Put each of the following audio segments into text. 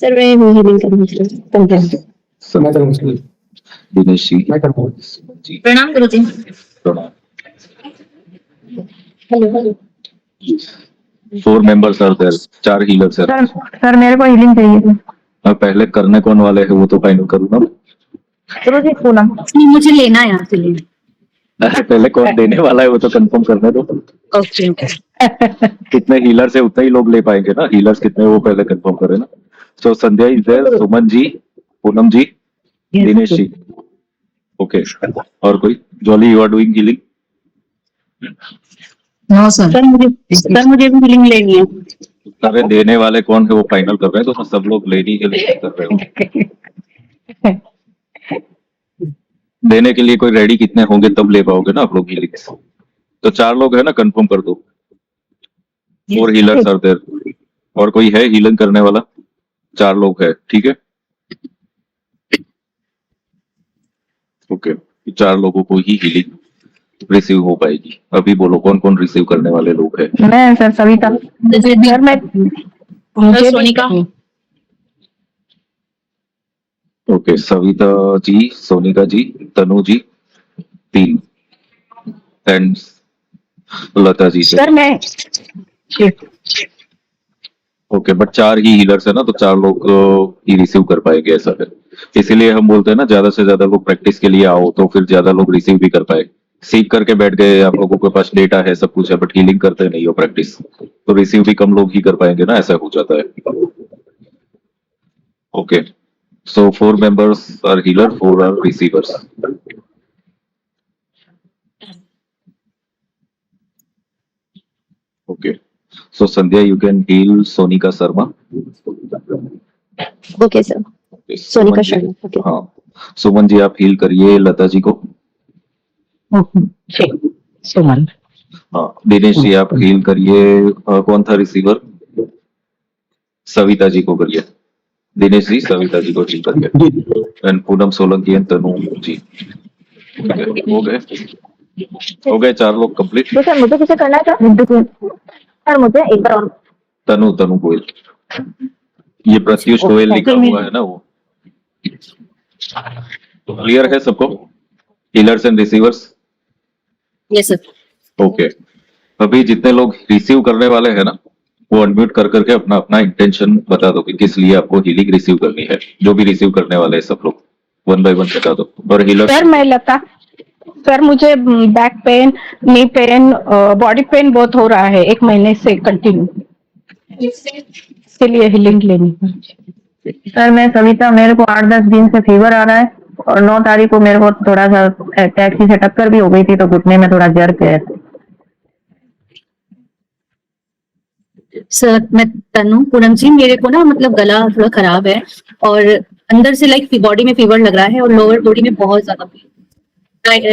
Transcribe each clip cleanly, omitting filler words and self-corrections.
Sir मैं healing करनी चाहिए। मैं करूँ उसके लिए। दिनेश जी मैं करूँ जी प्रणाम गुरु जी। प्रणाम। Hello 4 members are there, 4 healers are। Sir मेरे को हीलिंग चाहिए थी। अब पहले करने कौन वाले हैं वो तो फाइनल करूँ ना। गुरु जी पूनम। नहीं, मुझे लेना है आपके लिए। अरे पहले कौन देने वाला है वो तो कंफर्म करने दो। ओके कितने हीलर्स है उतने ही लोग ले पाएंगे ना, हीलर्स कितने वो पहले कंफर्म करें ना। So Sandhya is there, Suman ji, Poonam ji, Dinesh ji. Okay और कोई? Jolly you are doing healing? No sir मुझे भी हीलिंग लेनी है। अरे देने वाले कौन है वो फाइनल कर रहे हैं, तो सब लोग लेनी के लिए कर रहे हो। देने के लिए कोई रेडी कितने होंगे तब ले पाओगे ना आप लोग हीलिंग। तो 4 लोग है ना, कंफर्म कर दो। 4 हीलर्स आर देयर। और कोई है हीलिंग करने वाला? 4 लोग है, ठीक है। ओके 4 लोगों को ही हीलिंग रिसीव हो पाएगी। अभी बोलो कौन कौन रिसीव करने वाले लोग हैं? मैं सर सविता। सर मैं मुझे Sonika. Okay Savita ji, Sonika ji, Tanu ji, 3 and Lata ji. Sir मैं ओके बट 4 ही हीलर्स है ना, तो 4 लोग ही रिसीव कर पाएंगे ऐसा है। इसीलिए हम बोलते हैं ना ज्यादा से ज्यादा लोग प्रैक्टिस के लिए आओ, तो फिर ज्यादा लोग रिसीव भी कर पाए। सीख करके बैठ गए, आप लोगों के पास डेटा है, सब कुछ है, बट हीलिंग करते नहीं हो प्रैक्टिस, तो रिसीव भी कम लोग ही कर पाएंगे ना, ऐसा हो जाता है। Okay so 4 members are healer, 4 are receivers। Okay so Sandhya you can heal Sonika Sharma. Okay sir. Okay, Sonika Suman ji, Sharma, okay। हाँ सुमन जी आप हील करिए लता जी को। सुमन। हाँ दिनेश जी आप हील करिए कौन था रिसीवर? सविता जी को करिए। दिनेश जी सविता जी को हील करिए। एंड पूनम सोलंकी एंड तनु जी। हो गए 4 लोग कंप्लीट। तो सर मुझे किसे करना था? सर मुझे एक बार और। तनु गोयल, ये प्रत्युष गोयल लिखा हुआ है ना वो। क्लियर है सबको? Healers and receivers. Yes sir. Okay अभी जितने लोग रिसीव करने वाले हैं ना, वो अनम्यूट कर करके अपना अपना इंटेंशन बता दो कि किस लिए आपको हीलिंग रिसीव करनी है। जो भी रिसीव करने वाले हैं सब लोग 1 by 1 बता दो। और हीलर सर मैं लता। सर मुझे back pain, knee pain, body pain बहुत हो रहा है 1 महीने से कंटिन्यू, इसलिए हीलिंग लेनी है। सर मैं सविता, मेरे को 8-10 दिन से फीवर आ रहा है और 9 तारीख को मेरे को थोड़ा सा टैक्सी से टक्कर भी हो गई थी, तो घुटने में थोड़ा जर्क है। सर मैं तनु। पूनम जी मेरे को ना मतलब गला थोड़ा खराब है और अंदर से लाइक बॉडी में फीवर लग रहा है और लोअर बॉडी में बहुत ज्यादा,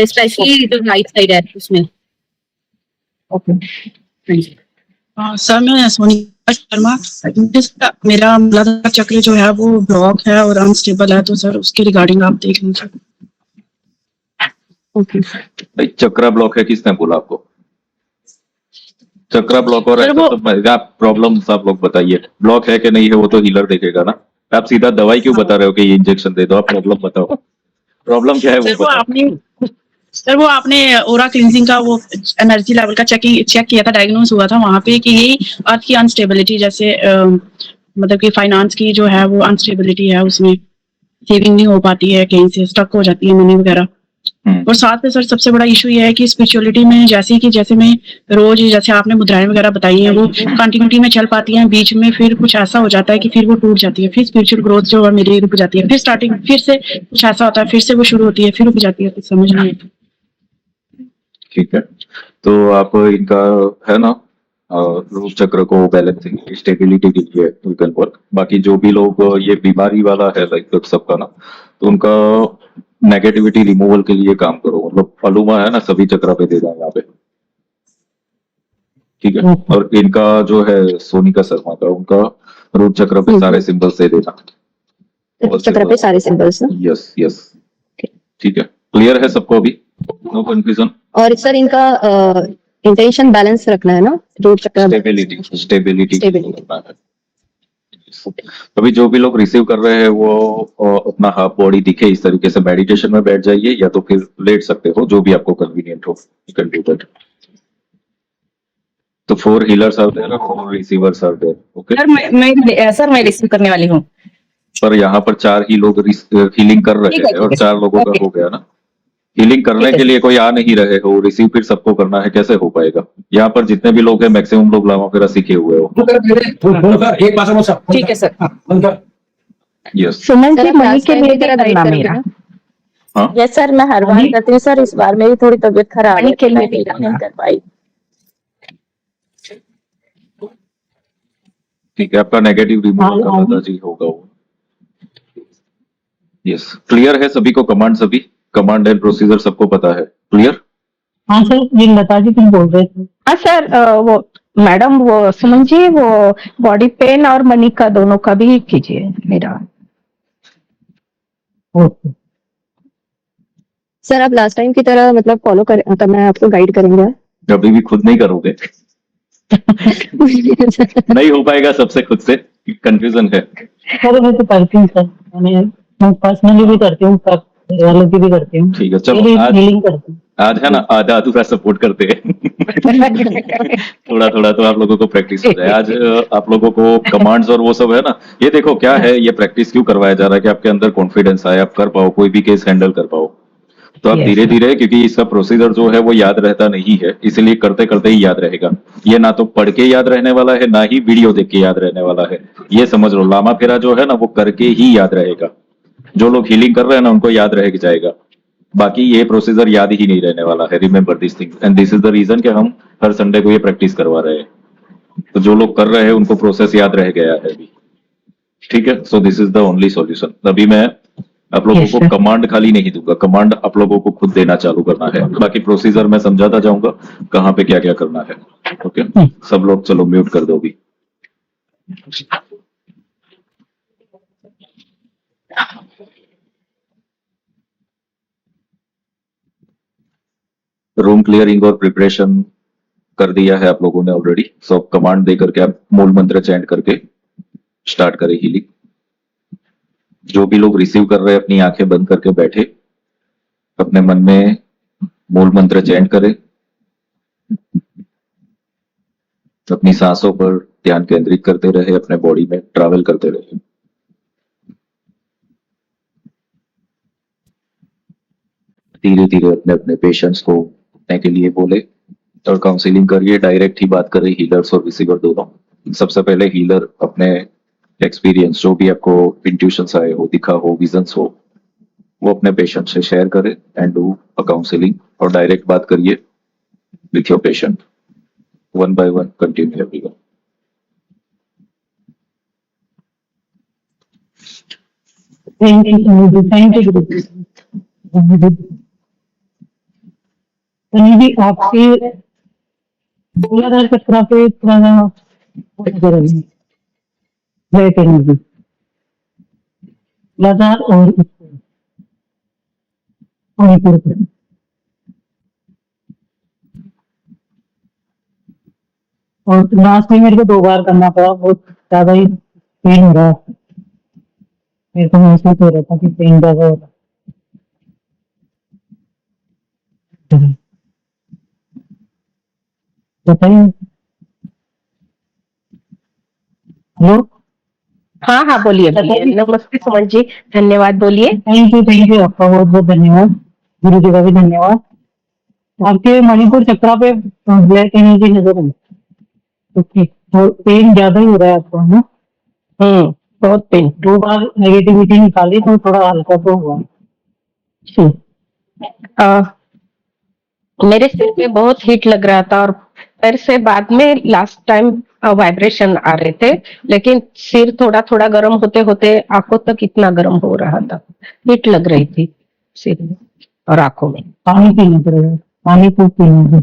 स्पेशली जो राइट साइड है उसमें। सर मैं सोनिका शर्मा। मेरा मूलाधार चक्र जो है वो ब्लॉक है और अनस्टेबल है, तो सर उसके रिगार्डिंग आप देख लीजिए। भाई चक्रा ब्लॉक है, किसने बोला आपको? चक्रा ब्लॉक और ऐसा सब आप प्रॉब्लम्स आप लोग बताइए। ब्लॉक है कि नहीं है वो तो हीलर देखेगा ना। आप सीधा दवाई क्यों बता रहे हो कि ये इंजेक्शन दे दो? आप प्रॉब्लम बताओ, प्रॉब्लम क्या है वो बताओ। सर वो आपने ओरा क्लींजिंग का वो एनर्जी लेवल का चेक किया था, डायग्नोस हुआ था वहाँ पे कि ये अर्थ की अनस्टेबिलिटी, जैसे मतलब कि फाइनेंस की जो है वो अनस्टेबिलिटी है, उसमें सेविंग नहीं हो पाती है, कहीं से स्टक हो जाती है मनी वगैरह। और साथ में सर सबसे बड़ा इशू ये है कि स्पिरिचुअलिटी में जैसे मैं रोज, जैसे आपने मुद्राएं वगैरह बताई हैं, वो कंटिन्यूटी में चल पाती हैं, बीच में फिर कुछ ऐसा हो जाता है कि फिर वो टूट जाती है, फिर स्पिरिचुअल ग्रोथ जो है मेरी रुक जाती है, फिर स्टार्टिंग फिर से कुछ ऐसा होता है, फिर से वो शुरू होती है, फिर रुक जाती है, कुछ समझ नहीं आता। ठीक है तो आप इनका है ना रूट चक्र को बैलेंसिंग स्टेबिलिटी के लिए यू कैन वर्क। बाकी जो भी लोग ये बीमारी वाला है लाइक सबका ना, तो उनका नेगेटिविटी रिमूवल के लिए काम करो। मतलब फलूमा है ना सभी चक्र पे दे जाए यहाँ पे, ठीक है। और इनका जो है सोनिका शर्मा का, उनका रूट चक्र पे सारे सिंबल्स दे देना। चक्र पे सारे सिंबल्स। यस यस ठीक है। क्लियर है सबको अभी? No confusion? और सर इनका इंटेंशन बैलेंस रखना है ना, रूट चक्र स्टेबिलिटी अभी जो भी लोग रिसीव कर रहे हैं वो अपना हाफ बॉडी दिखे इस तरीके से मेडिटेशन में बैठ जाइए, या तो फिर लेट सकते हो, जो भी आपको कन्वीनियंट हो, यू कैन डू दैट। तो 4 healers are there, 4 receivers are there, okay. Sir मैं रिसीव करने वाली हूँ। पर यहाँ पर 4 ही लोग हीलिंग कर रहे ठीक है, हैं और ठीक है। 4 लोगों का ओके। हो गया ना। हीलिंग करने ठीक है। के लिए कोई आ नहीं रहे हो, रिसीव फिर सबको करना है, कैसे हो पाएगा? यहाँ पर जितने भी लोग हैं मैक्सिमम लोग लामा फेरा सीखे हुए हो। एक बात सब ठीक है सर। यस सुमन सर, जी आप मनी last के time लिए की तरह भी guide करना करोगे मेरा। ना? हाँ यस सर, मैं हर बार करती हूँ सर, इस बार मेरी थोड़ी तबीयत खराब मनी है के तो मैं लिए भी हीलिंग नहीं करना। कर पाई। ठीक है, आपका नेगेटिव रिमूवल का पता जी होगा वो। यस, क्लियर है सभी को? कमांड, सभी कमांड एंड प्रोसीजर सबको पता है? क्लियर? हाँ सर, ये लता जी तुम बोल रहे थे। हाँ सर, वो मैडम, वो सुमन जी, वो बॉडी पेन और मनी का दोनों का भी कीजिए मेरा। ओके सर, आप लास्ट टाइम की तरह मतलब फॉलो करना है, आपको गाइड करेंगे। अभी भी खुद नहीं करोगे? नहीं हो पाएगा सबसे खुद से, कंफ्यूजन है। सर मैं तो करती हूँ सर, मैं पर्सनली भी करती हूँ, घर वालों की भी करती हूँ, ठीक है, चलो आज हीलिंग करती हूँ। आज है ना आधा अधूरा सपोर्ट करते हैं। थोड़ा थोड़ा तो आप लोगों को प्रैक्टिस हो जाए। आज आप लोगों को कमांड्स और वो सब है ना, ये देखो क्या है, ये प्रैक्टिस क्यों करवाया जा रहा है कि आपके अंदर कॉन्फिडेंस आए, आप कर पाओ, कोई भी केस हैंडल कर पाओ। तो आप Yes, धीरे धीरे, क्योंकि इसका प्रोसीजर जो है वो याद रहता नहीं है, इसलिए करते करते ही याद रहेगा। ये ना तो पढ़ के याद रहने वाला है, ना ही वीडियो देख के याद रहने वाला है। ये समझ लो, लामा फेरा जो है ना वो करके ही याद रहेगा। जो लोग हीलिंग कर रहे हैं ना उनको याद रह जाएगा, बाकी ये प्रोसीजर याद ही नहीं रहने वाला है। Remember this thing, and this is the reason कि हम हर संडे को ये प्रैक्टिस करवा रहे हैं। तो जो लोग कर रहे हैं उनको प्रोसेस याद रह गया है अभी, ठीक है। So this is the only solution. अभी मैं आप लोगों Yes, को sir. कमांड खाली नहीं दूंगा, कमांड आप लोगों को खुद देना चालू करना है, बाकी प्रोसीजर मैं समझाता जाऊंगा कहाँ पे क्या क्या करना है, ओके। सब लोग चलो म्यूट कर दो अभी। रूम क्लियरिंग और प्रिपरेशन कर दिया है आप लोगों ने ऑलरेडी। सो कमांड दे करके आप मूल मंत्र चैंट करके स्टार्ट करें हीलिंग। जो भी लोग रिसीव कर रहे हैं अपनी आंखें बंद करके बैठे, अपने मन में मूल मंत्र चैंट करें, अपनी सांसों पर ध्यान केंद्रित करते रहे, अपने बॉडी में ट्रैवल करते रहे। धीरे धीरे अपने अपने पेशेंट्स को उठने के लिए बोले और काउंसलिंग करिए। डायरेक्ट ही बात करें हीलर्स और रिसीवर दोनों। सबसे पहले हीलर अपने एक्सपीरियंस, जो भी आपको इंट्यूशंस आए हो, दिखा हो, विजन्स हो, वो अपने पेशेंट से शेयर करे एंड डू अ काउंसलिंग, और डायरेक्ट बात करिए with your patient. One by one continue everyone. Thank you ji. आपकी मूलाधार चक्र पे थोड़ा सा बैठ एनर्जी, मूलाधार और मणिपुर पे। और लास्ट में मेरे को 2 बार करना पड़ा, बहुत ज्यादा ही पेन हो रहा है मेरे को, महसूस हो रहा था कि पेन ज्यादा हो रहा है। बताइए। हेलो, हाँ हाँ, बोलिए बोलिए। नमस्ते सुमन जी, धन्यवाद, बोलिए। थैंक यू, आपका बहुत बहुत धन्यवाद। गुरु जी का भी धन्यवाद। आपके मणिपुर चक्रा पे ब्लैक एनर्जी नजर आई, ओके। और पेन ज्यादा ही हो रहा है आपको, है ना? बहुत पेन। 2 बार नेगेटिविटी निकाली तो थोड़ा हल्का तो हुआ। मेरे सिर पे बहुत हीट लग रहा था और पैर से बाद में लास्ट टाइम वाइब्रेशन आ रहे थे, लेकिन सिर थोड़ा थोड़ा गर्म होते होते आंखों तक इतना गर्म हो रहा था, हीट लग रही थी सिर में और आंखों में। पानी पीना पड़ेगा, पानी खूब पीना।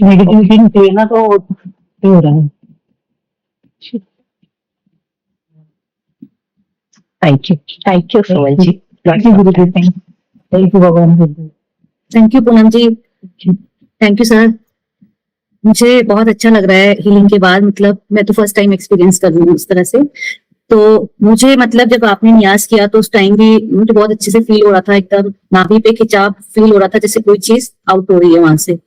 नेगेटिविटी निकले ना तो हो रहा है। Thank you Suman ji. Thank you Guru ji, thank you भगवान। Thank you Poonam ji, thank you sir. मुझे बहुत अच्छा लग रहा है हीलिंग के बाद, मतलब मैं तो फर्स्ट टाइम एक्सपीरियंस कर रही हूँ इस तरह से। तो मुझे मतलब जब आपने नियाज किया तो उस टाइम भी मुझे बहुत अच्छे से फील हो रहा था, एकदम नाभि पे खिंचाव फील हो रहा था, जैसे कोई चीज आउट हो रही है वहां से।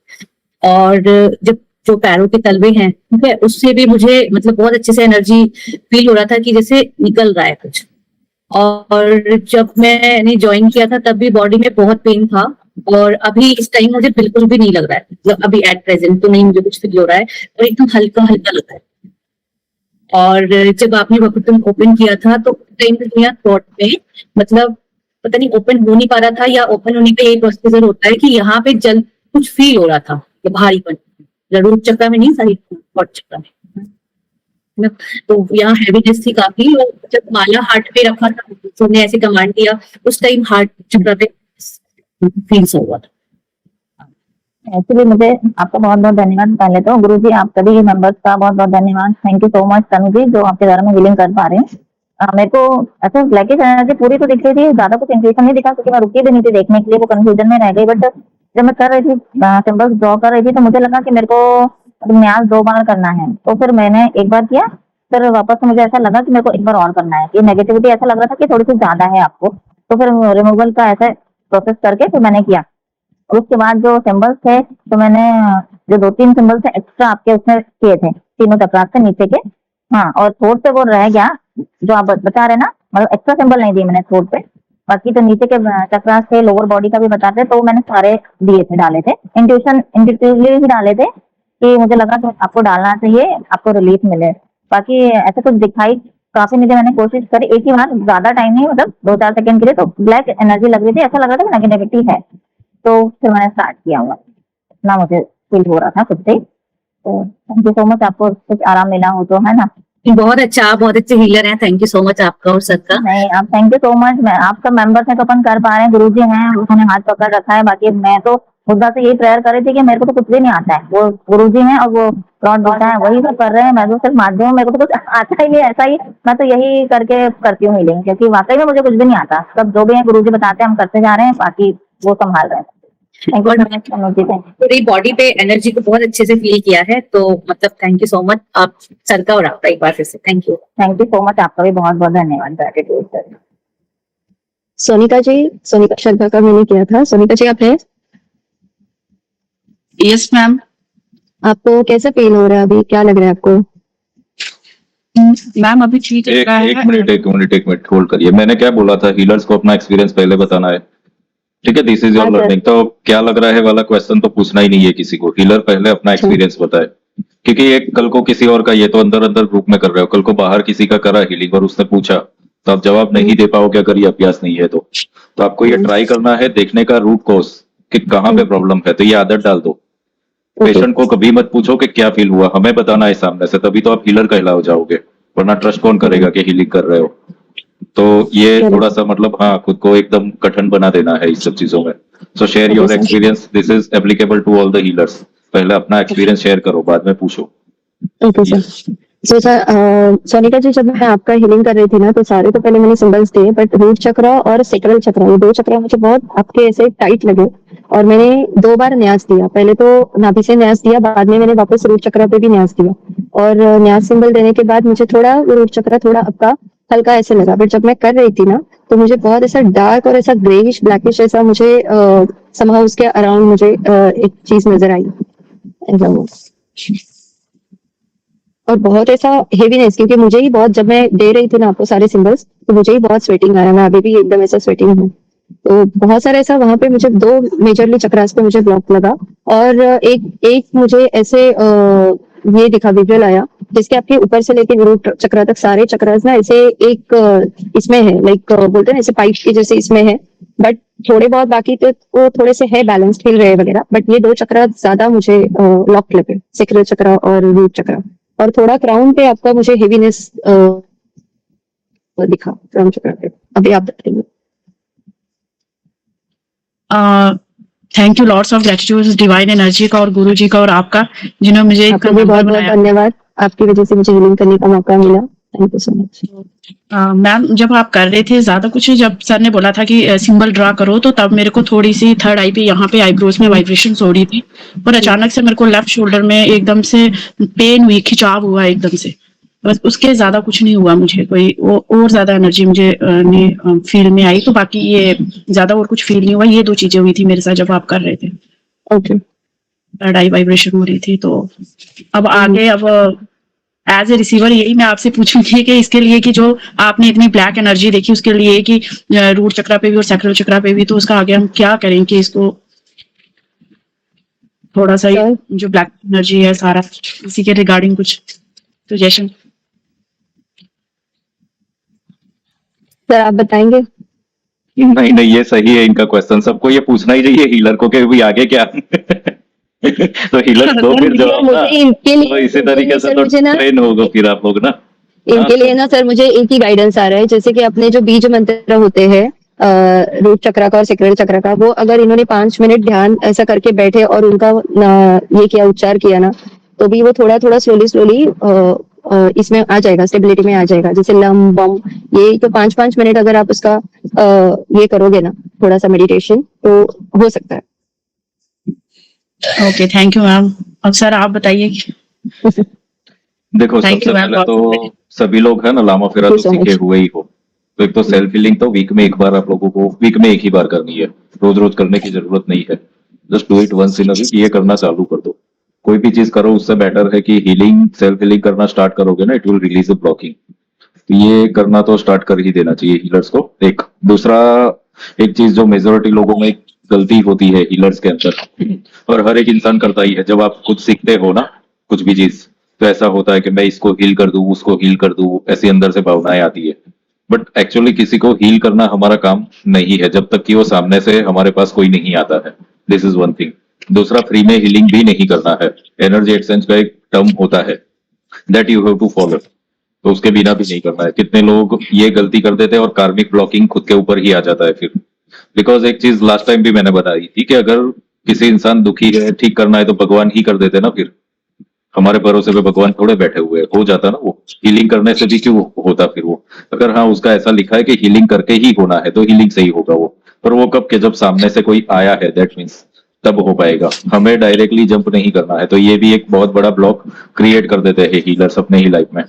और जब जो पैरों के तलवे हैं, ठीक है, उससे भी मुझे मतलब बहुत अच्छे से एनर्जी फील हो रहा था कि जैसे निकल रहा है कुछ। और जब मैंने ज्वाइन किया था तब भी बॉडी में बहुत पेन था, और अभी इस टाइम मुझे बिल्कुल भी नहीं लग रहा है, मतलब अभी एट प्रेजेंट तो नहीं मुझे कुछ फील हो रहा है, और एकदम हल्का हल्का लग रहा है। और जब आपने वकुटुम ओपन किया था तो टाइम दुनिया थॉट में मतलब पता नहीं ओपन हो नहीं पा रहा था, या ओपन होने का एक प्रोसीजर होता है कि यहाँ पे जल कुछ फील हो रहा था, ये भारीपन रूट चक्र में नहीं, सारी थॉट चक्र में। तो यहाँ हैवीनेस थी काफी, और जब माला हार्ट पे रखा था, तुमने ऐसे कमांड दिया, उस टाइम हार्ट चक्र पे फील हुआ था। एक्चुअली मुझे आपका बहुत बहुत धन्यवाद। पहले तो गुरु जी आप सभी मेंबर्स का बहुत बहुत धन्यवाद। Thank you so much Tanu जी, जो आपके द्वारा में हीलिंग कर पा रहे हैं। मेरे को ऐसा ब्लैकिश एनर्जी पूरी तो दिख रही थी, ज्यादा कुछ इंक्रीशन नहीं दिखा क्योंकि मैं रुकी भी नहीं थी देखने के लिए, वो कंफ्यूजन में रह गई। बट जब मैं कर रही थी सिंबल्स ड्रॉ कर रही थी तो मुझे लगा कि मेरे को न्यास 2 बार करना है, तो फिर मैंने एक बार किया, फिर वापस से मुझे ऐसा लगा कि मेरे को एक बार और करना है। ये नेगेटिविटी ऐसा लग रहा था कि थोड़ी सी ज्यादा है आपको, तो फिर रिमूवल का ऐसा प्रोसेस करके फिर मैंने किया। और उसके बाद जो सिंबल्स थे तो मैंने जो 2-3 सिंबल्स थे एक्स्ट्रा आपके उसमें किए थे, तीनों चक्रास से नीचे के। हाँ, और थ्रोट पे वो रह गया जो आप बता रहे ना, मतलब एक्स्ट्रा सिंबल नहीं दिए मैंने थ्रोट पे, बाकी तो नीचे के चक्रास थे, लोअर बॉडी का भी बताते तो मैंने सारे दिए थे, डाले थे, इंट्यूटिवली ही डाले थे कि मुझे लगा कि आपको डालना चाहिए, आपको रिलीफ मिले। बाकी ऐसे कुछ दिखाई काफी नहीं, मैंने कोशिश करी एक ही बार, ज्यादा टाइम नहीं, मतलब 2-4 सेकंड के लिए, तो ब्लैक एनर्जी लग रही थी, ऐसा लग रहा था कि नेगेटिविटी है। तो फिर मैंने स्टार्ट किया हुआ, इतना मुझे फील हो रहा था खुद से। तो थैंक यू सो मच, आपको कुछ आराम मिला हो तो, है ना। बहुत अच्छा, आप बहुत अच्छे हीलर हैं, थैंक यू सो मच आपका और सबका। नहीं, आप थैंक यू सो मच। मैं आप सब मेंबर्स हैं तो अपन कर पा रहे हैं, गुरुजी हैं उन्होंने हाथ पकड़ रखा है, बाकी मैं तो मुद्दा से यही प्रेयर कर रही थी कि मेरे को तो कुछ भी नहीं आता है, वो गुरुजी हैं और वो लॉर्ड बेटा है, वही सब कर रहे हैं, मैं तो सिर्फ माध्यम हूँ, मेरे को तो कुछ आता ही नहीं। ऐसा ही मैं तो यही करके करती हूँ हीलिंग, क्योंकि वाकई में मुझे कुछ भी नहीं आता। सब जो भी है गुरुजी बताते हैं हम करते जा रहे हैं, बाकी वो संभाल रहे हैं। Thank you so much Tanu ji, thank you. पूरी बॉडी पे एनर्जी को बहुत अच्छे से फील किया है, तो मतलब थैंक यू सो मच आप सर का और आपका एक बार फिर से thank you. Thank you so much, आपका भी बहुत बहुत धन्यवाद, ग्रेटिट्यूड सर। सोनिका जी, सोनिका शर्मा का मैंने किया था। सोनिका जी आप हैं? Yes ma'am. आपको कैसा फील हो रहा है अभी, क्या लग रहा है आपको? मैम अभी ठीक लग रहा है। एक मिनट होल्ड करिए। मैंने क्या बोला था, हीलर्स को अपना एक्सपीरियंस पहले बताना है, ठीक है, दिस इज योर हाँ, लर्निंग। तो क्या लग रहा है वाला क्वेश्चन तो पूछना ही नहीं है किसी को, हीलर पहले अपना एक्सपीरियंस बताए, क्योंकि एक कल को किसी और का, ये तो अंदर अंदर ग्रुप में कर रहे हो, कल को बाहर किसी का करा हीलिंग और उसने पूछा तो आप जवाब नहीं दे पाओगे अगर ये अभ्यास नहीं है तो आपको ये ट्राई करना है, देखने का रूट कॉज कि कहाँ पे प्रॉब्लम है, तो ये आदत डाल दो। पेशेंट को कभी मत पूछो कि क्या फील हुआ, हमें बताना है सामने से, तभी तो आप हीलर कहलाओ जाओगे, वरना ट्रस्ट कौन करेगा कि हीलिंग कर रहे हो। तो ये थोड़ा सा मतलब हाँ, खुद को एकदम कठिन बना देना है इस सब चीजों में। So share your experience, this is applicable to all the healers. पहले अपना एक्सपीरियंस शेयर करो, बाद में पूछो। Okay sir. So sir, Sonika ji जब मैं आपका हीलिंग कर रही थी ना, तो सारे तो पहले मैंने सिंबल्स दिए, बट रूट चक्र और सेक्रल चक्र, ये 2 चक्र मुझे बहुत आपके ऐसे टाइट लगे, और मैंने 2 बार न्यास दिया। पहले तो नाभि से न्यास दिया, बाद में मैंने वापस रूट चक्र पे भी न्यास दिया, और न्यास सिंबल देने के बाद मुझे थोड़ा रूट चक्र थोड़ा आपका हल्का ऐसे लगा। बट जब मैं कर रही थी ना, तो मुझे बहुत ऐसा डार्क और ऐसा ग्रेइश ब्लैकिश ऐसा मुझे समहाउ उसके अराउंड मुझे एक चीज नजर आई, और बहुत ऐसा हेवीनेस, क्योंकि मुझे ही बहुत, जब मैं दे रही थी ना आपको सारे सिंबल्स, तो मुझे ही बहुत स्वेटिंग आया, मैं अभी भी एकदम ऐसा स्वेटिंग हूँ। तो बहुत सारा ऐसा वहां पे मुझे 2 मेजरली चक्रास पे मुझे ब्लॉक लगा, और एक मुझे ऐसे ये दिखा, विजुअल आया, जिसके आपके ऊपर से लेके रूट चक्र तक सारे चक्रास ना ऐसे एक इसमें है, लाइक बोलते हैं ऐसे पाइप के जैसे इसमें है, बट थोड़े बहुत बाकी तो वो थोड़े से है बैलेंस हिल रहे वगैरह, बट ये 2 चक्र ज्यादा मुझे लॉक लगे, सेक्रल चक्र और रूट चक्र। और थोड़ा क्राउन पे आपका मुझे हेवीनेस दिखा, क्राउन चक्र पे। अभी आप बताइए। Thank you, lots of gratitude divine energy का और गुरु जी का और आपका, जिन्होंने मुझे आपका भी बहुत बहुत धन्यवाद, आपकी वजह से मुझे हीलिंग करने का मौका मिला। Thank you so much. Ma'am जब आप कर रहे थे ज्यादा कुछ नहीं, जब सर ने बोला था कि सिंबल ड्रा करो, तो तब मेरे को थोड़ी सी थर्ड आई पे यहाँ पे आईब्रोज में वाइब्रेशंस हो रही थी, और अचानक से मेरे को लेफ्ट शोल्डर में एकदम से पेन हुई, खिंचाव हुआ एकदम से। बस उसके ज्यादा कुछ नहीं हुआ मुझे, कोई और ज्यादा एनर्जी मुझे फील में आई। तो बाकी ये ज्यादा और कुछ फील नहीं हुआ, ये 2 चीजें हुई थी मेरे साथ जब आप कर रहे थे। ओके, थर्ड आई वाइब्रेशन हो रही थी। तो अब आगे, अब एज ए रिसीवर यही मैं आपसे पूछूंगी कि इसके लिए कि जो आपने इतनी ब्लैक एनर्जी देखी, उसके लिए कि रूट चक्रा पे भी और सैक्रल चक्रा पे भी, तो उसका आगे हम क्या करें कि इसको थोड़ा सा सर जो ब्लैक एनर्जी है सारा, इसी के रिगार्डिंग कुछ सजेशन। सर आप बताएंगे? नहीं नहीं, ये सही है इनका क्वेश्चन, सबको ये पूछना ही चाहिए हीलर को कि भी आगे क्या। तो हीलर को फिर जवाब ना, मुझे इनके तो लिए इसी तरीके से सर तो मुझे ना ट्रेन होगा फिर आप लोग ना। इनके लिए ना सर मुझे एक ही गाइडेंस आ रहा है, जैसे कि अपने जो बीज मंत्र होते हैं रूट चक्र का और सेक्रल चक्र का, वो अगर इन्होंने 5 मिनट ध्यान ऐसा करके बैठे और उनका ये किया, उच्चार किया ना, तो भी वो थोड़ा थोड़ा स्लोली इसमें आ जाएगा, स्टेबिलिटी में आ जाएगा। जैसे लम बम, ये तो 5-5 मिनट अगर आप उसका ये करोगे ना, थोड़ा सा मेडिटेशन, तो हो सकता है। Okay, thank you ma'am. अब सर आप बताइए। देखो Thank सबसे you, ma'am. पहले तो सभी लोग है ना लामा फेरा Thank तो you so सीखे much. हुए ही हो, तो एक तो सेल्फ हीलिंग तो वीक में एक बार आप लोगों को, वीक में एक ही बार करनी है, रोज रोज करने की जरूरत नहीं है। Just do it once in a week, ये करना चालू कर दो। कोई भी चीज करो उससे बेटर है कि हीलिंग, सेल्फ हीलिंग करना स्टार्ट करोगे ना, it will release the blocking. तो ये करना तो स्टार्ट कर ही देना चाहिए हीलर्स को। एक दूसरा, एक चीज जो मेजोरिटी लोगों में गलती होती है हीलर्स के अंदर, और हर एक इंसान करता ही है, जब आप कुछ सीखते हो ना कुछ भी चीज, तो ऐसा होता है कि मैं इसको हील कर दूं, उसको हील कर दूं, ऐसी अंदर से भावनाएं आती है। बट एक्चुअली किसी को हील करना हमारा काम नहीं है जब तक कि वो सामने से हमारे पास कोई नहीं आता है। This is one thing. दूसरा, फ्री में हीलिंग भी नहीं करना है। एनर्जी एक्सचेंज का एक टर्म होता है that you have to follow, तो उसके बिना भी नहीं करना है। कितने लोग ये गलती कर देते हैं और कार्मिक ब्लॉकिंग खुद के ऊपर ही आ जाता है फिर। बिकॉज एक चीज लास्ट टाइम भी मैंने बताई थी कि अगर किसी इंसान दुखी है, ठीक करना है, तो भगवान ही कर देते ना। फिर हमारे भरोसे पे भगवान थोड़े बैठे हुए हैं, हो जाता ना वो। हीलिंग करने से भी क्यों होता फिर वो? अगर हाँ उसका ऐसा लिखा है कि हीलिंग करके ही होना है, तो हीलिंग सही होगा वो। पर वो कब के, जब सामने से कोई आया है, दैट मीन्स तब हो पाएगा। हमें डायरेक्टली जंप नहीं करना है, तो ये भी एक बहुत बड़ा ब्लॉक क्रिएट कर देते हैं हीलर्स अपने ही लाइफ में।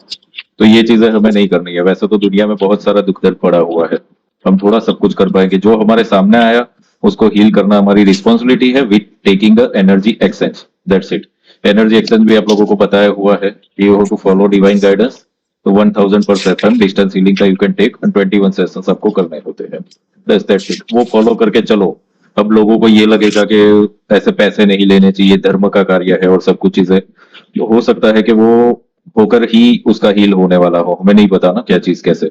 तो ये चीजें हमें नहीं करनी है। वैसे तो दुनिया में बहुत सारा दुख दर्द पड़ा हुआ है, हम थोड़ा सब कुछ कर पाएंगे। जो हमारे सामने आया उसको हील करना हमारी रिस्पॉन्सिबिलिटी है, with taking the energy exchange, that's it. Energy exchange भी आप लोगों को बताया हुआ है, you have to follow divine guidance. तो 1000 पर सेशन डिस्टेंस हीलिंग का यू कैन टेक, 21 सेशंस आपको करने होते हैं, दैट्स इट। वो फॉलो करके चलो। अब लोगों को ये लगेगा कि ऐसे पैसे नहीं लेने चाहिए, धर्म का कार्य है और सब कुछ चीजें, तो हो सकता है कि वो होकर ही उसका हील होने वाला हो, हमें नहीं पता ना क्या चीज कैसे।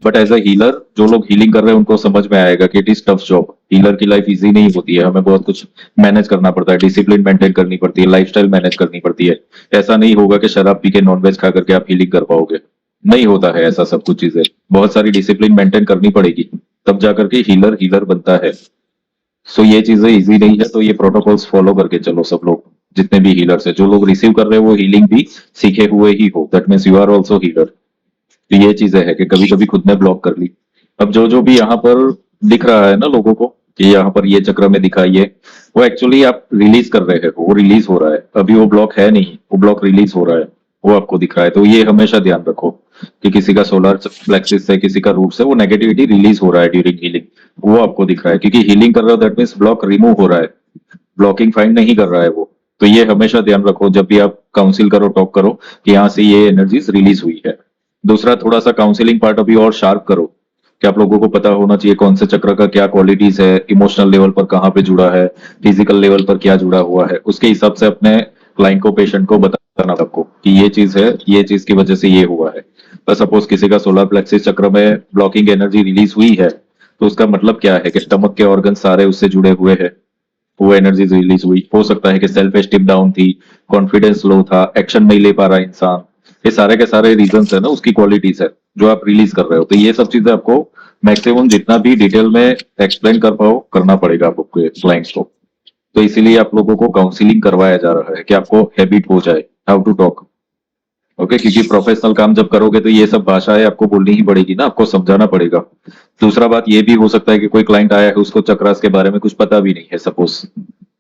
बट एज अ हीलर, जो लोग हीलिंग कर रहे हैं उनको समझ में आएगा कि it is tough job. Healer की लाइफ इजी नहीं होती है, हमें बहुत कुछ मैनेज करना पड़ता है, डिसिप्लिन मेंटेन करनी पड़ती है, लाइफस्टाइल मैनेज करनी पड़ती है। ऐसा नहीं होगा कि शराब पी के नॉनवेज खा करके आप हीलिंग कर पाओगे, नहीं होता है ऐसा सब कुछ चीजें। बहुत सारी डिसिप्लिन मेंटेन करनी पड़ेगी, तब जाकर के हीलर हीलर बनता है। सो ये चीजें इजी नहीं है, तो ये प्रोटोकॉल्स फॉलो करके चलो सब लोग, जितने भी हीलर्स है। जो लोग रिसीव कर रहे हैं वो हीलिंग भी सीखे हुए ही हो, that means you are also healer. तो ये चीजें है कि कभी कभी खुद ने ब्लॉक कर ली। अब जो जो भी यहाँ पर दिख रहा है ना लोगों को कि यहाँ पर ये चक्र में दिखा, ये वो एक्चुअली आप रिलीज कर रहे हो, वो रिलीज हो रहा है। अभी वो ब्लॉक है नहीं, वो ब्लॉक रिलीज हो रहा है, वो आपको दिख रहा है। तो ये हमेशा ध्यान रखो कि किसी का सोलर प्लेक्सिस से, किसी का रूट से वो नेगेटिविटी रिलीज हो रहा है ड्यूरिंग हीलिंग, वो आपको दिख रहा है। क्योंकि हीलिंग कर रहा हो दैट मीन्स ब्लॉक रिमूव हो रहा है, ब्लॉकिंग फाइंड नहीं कर रहा है वो। तो ये हमेशा ध्यान रखो जब भी आप काउंसिल करो, टॉक करो कि यहाँ से ये एनर्जीज रिलीज हुई है। दूसरा, थोड़ा सा काउंसलिंग पार्ट अभी और शार्प करो कि आप लोगों को पता होना चाहिए कौन से चक्र का क्या क्वालिटीज है, इमोशनल लेवल पर कहाँ पे जुड़ा है, फिजिकल लेवल पर क्या जुड़ा हुआ है। उसके हिसाब से अपने क्लाइंट को, पेशेंट को बताना आपको कि ये चीज है, ये चीज की वजह से ये हुआ है। तो सपोज किसी का सोलर प्लेक्सिस चक्र में ब्लॉकिंग एनर्जी रिलीज हुई है, तो उसका मतलब क्या है कि स्टमक के ऑर्गन सारे उससे जुड़े हुए हैं, वो एनर्जी रिलीज हुई। हो सकता है कि सेल्फ एस्टीम डाउन थी, कॉन्फिडेंस लो था, एक्शन नहीं ले पा रहा इंसान। ये सारे के सारे रीजंस है ना, उसकी क्वालिटीज है जो आप रिलीज कर रहे हो। तो ये सब चीजें आपको मैक्सिमम जितना भी डिटेल में एक्सप्लेन कर पाओ करना पड़ेगा आपको क्लाइंट्स को। तो इसीलिए आप लोगों को काउंसलिंग करवाया जा रहा है कि आपको हैबिट हो जाए हाउ टू टॉक। ओके, क्योंकि प्रोफेशनल काम जब करोगे तो ये सब भाषाएं आपको बोलनी ही पड़ेगी ना, आपको समझाना पड़ेगा। दूसरा बात ये भी हो सकता है कि कोई क्लाइंट आया है, उसको चक्रास के बारे में कुछ पता भी नहीं है सपोज,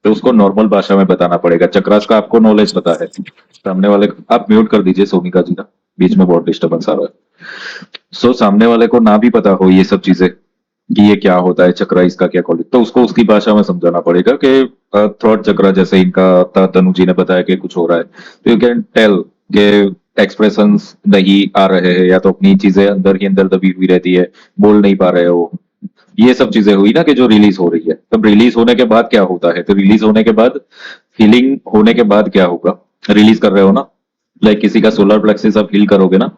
तो उसको नॉर्मल भाषा में बताना पड़ेगा। चक्रास का आपको नॉलेज पता है, सामने वाले आप म्यूट कर दीजिए सोनिका जी ना, बीच में बहुत डिस्टर्बेंस आ रहा है। सो सामने वाले को ना भी पता हो ये सब चीजें कि ये क्या होता है चक्रा, इसका क्या क्वालिटी, तो उसको उसकी भाषा में समझाना पड़ेगा कि थ्रॉट चक्रा जैसे इनका तनु जी ने बताया कि कुछ हो रहा है, तो यू कैन टेल के एक्सप्रेशंस नहीं आ रहे हैं, या तो अपनी चीजें अंदर ही अंदर दबी हुई रहती है, बोल नहीं पा रहे हो, ये सब चीजें हुई ना कि जो रिलीज हो रही है। तब रिलीज होने के बाद क्या होता है, तो रिलीज होने के बाद, हीलिंग होने के बाद क्या होगा, रिलीज कर रहे हो ना, लाइक किसी का सोलर प्लेक्सिस आप हील करोगे ना,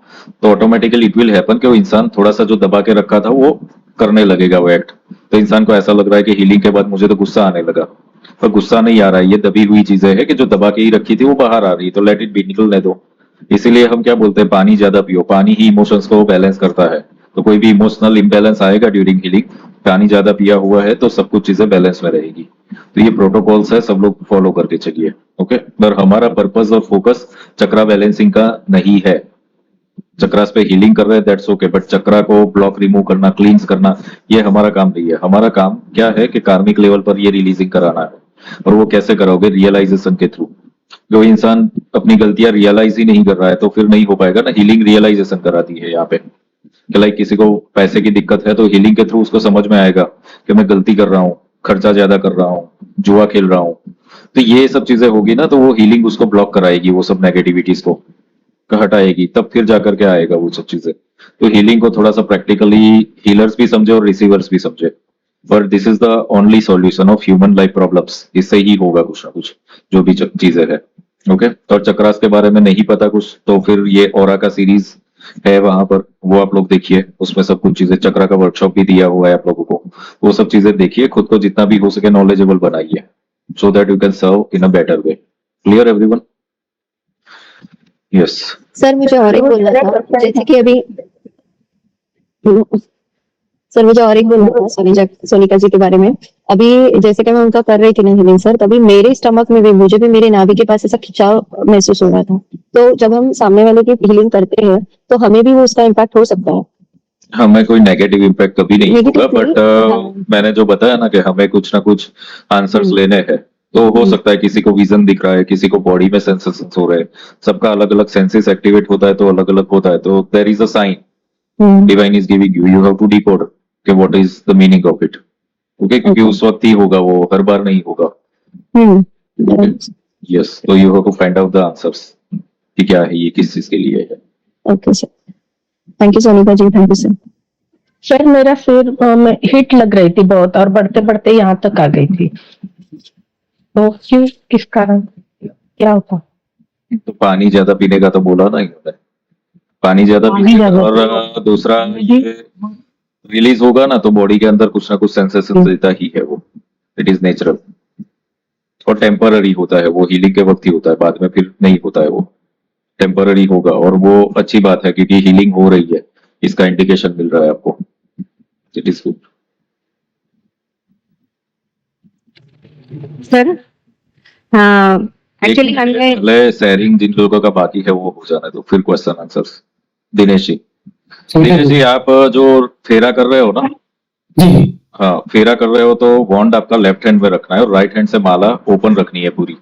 तो ऑटोमेटिकली इट विल हैपन कि वो इंसान थोड़ा सा जो दबा के रखा था वो करने लगेगा वो एक्ट। तो इंसान को ऐसा लग रहा है कि हीलिंग के बाद मुझे तो गुस्सा आने लगा, पर गुस्सा नहीं आ रहा है, ये दबी हुई चीजें है कि जो दबा के ही रखी थी वो बाहर आ रही है, तो लेट इट बी, निकलने दो। इसीलिए हम क्या बोलते हैं, पानी ज्यादा पियो, पानी ही इमोशंस को बैलेंस करता है। तो कोई भी इमोशनल इम्बैलेंस आएगा ड्यूरिंग हीलिंग, पानी ज्यादा पिया हुआ है तो सब कुछ चीजें बैलेंस में रहेगी। तो ये प्रोटोकॉल्स है, सब लोग फॉलो करके चलिए। ओके, पर हमारा पर्पस और फोकस चक्रा बैलेंसिंग का नहीं है। चक्रास पे हीलिंग कर रहे हैं दैट्स ओके, बट चक्रा को ब्लॉक रिमूव करना, क्लींस करना, ये हमारा काम नहीं है। हमारा काम क्या है कि कार्मिक लेवल पर ये रिलीजिंग कराना है। और वो कैसे करोगे, रियलाइजेशन के थ्रू। जो इंसान अपनी गलतियां रियलाइज ही नहीं कर रहा है तो फिर नहीं हो पाएगा ना। हीलिंग रियलाइजेशन कराती है यहाँ पे, कि लाइक किसी को पैसे की दिक्कत है तो हीलिंग के थ्रू उसको समझ में आएगा कि मैं गलती कर रहा हूँ, खर्चा ज्यादा कर रहा हूँ, जुआ खेल रहा हूँ। तो ये सब चीजें होगी ना, तो वो हीलिंग उसको ब्लॉक कराएगी, वो सब नेगेटिविटीज को हटाएगी, तब फिर जाकर के आएगा वो सब चीजें। तो हीलिंग को थोड़ा सा प्रैक्टिकली हीलर्स भी समझे और रिसीवर्स भी समझे। पर this is the only solution of human life problems, इससे ही होगा कुछ ना कुछ जो भी चीजें है। ओके, और चक्रास के बारे में नहीं पता कुछ, तो फिर ये ओरा का सीरीज है वहां पर, वो आप लोग देखिए, उसमें सब कुछ चीजें, चक्रा का वर्कशॉप भी दिया हुआ है आप लोगों को, वो सब चीजें देखिए, खुद को जितना भी हो सके नॉलेजेबल बनाइए, so that you can serve in a better way. Clear everyone? Yes. Sir मुझे और एक बोलना था, जैसे कि अभी सर मुझे और एक बोलना था सोनिका जी के बारे में। अभी जैसे कि मैं उनका कर रही थी ना हीलिंग सर, तभी मेरे स्टमक में भी, मुझे भी मेरे नाभि के पास ऐसा खिंचाव महसूस हो रहा था। तो जब हम सामने वाले की हीलिंग करते हैं तो हमें भी वो उसका इम्पैक्ट हो सकता है। हमें कोई नेगेटिव इम्पैक्ट कभी नहीं होगा, नेगेटिव बट नहीं, मैंने जो बताया ना कि हमें कुछ ना कुछ आंसर्स लेने हैं, तो हो सकता है किसी को विजन दिख रहा है, किसी को बॉडी में सेंसेशंस हो रहे हैं, सबका अलग अलग सेंसेस एक्टिवेट होता है तो अलग अलग होता है, तो there is a sign divine is giving you, you have to decode कि what is the meaning of it. Okay, क्योंकि उस वक्त ही होगा, वो हर बार नहीं होगा। यस, तो you have to find out the answers कि क्या है ये, किस चीज के लिए है। Okay sir, thank you Sonika ji, thank you sir. Sir मेरा सिर में हिट लग रही थी बहुत, और बढ़ते बढ़ते यहाँ तक आ गई थी, तो क्यों, किस कारण, क्या होता? तो पानी ज्यादा पीने का तो बोला ना इन्होंने, पानी ज्यादा पानी पीने का, ज्यादा और दूसरा ये रिलीज होगा ना तो बॉडी के अंदर कुछ ना कुछ सेंसेशन देता ही है वो, इट इज नेचुरल। और टेम्पररी होता है वो, हीलिंग के वक्त ही होता है, बाद में फिर नहीं होता है वो, टेम्पररी होगा। और वो अच्छी बात है क्योंकि हीलिंग हो रही है, इसका इंडिकेशन मिल रहा है आपको, इट इज गुड। सर हाँ, एक्चुअली हमने पहले शेयरिंग जिन लोगों का बाकी है वो हो जाना, तो फिर क्वेश्चन आंसर्स। दिनेश जी, दिनेश जी आप जो फेरा कर रहे हो ना, जी हाँ फेरा कर रहे हो, तो वॉन्ड आपका लेफ्ट हैंड में रखना है और राइट हैंड से माला ओपन रखनी है पूरी।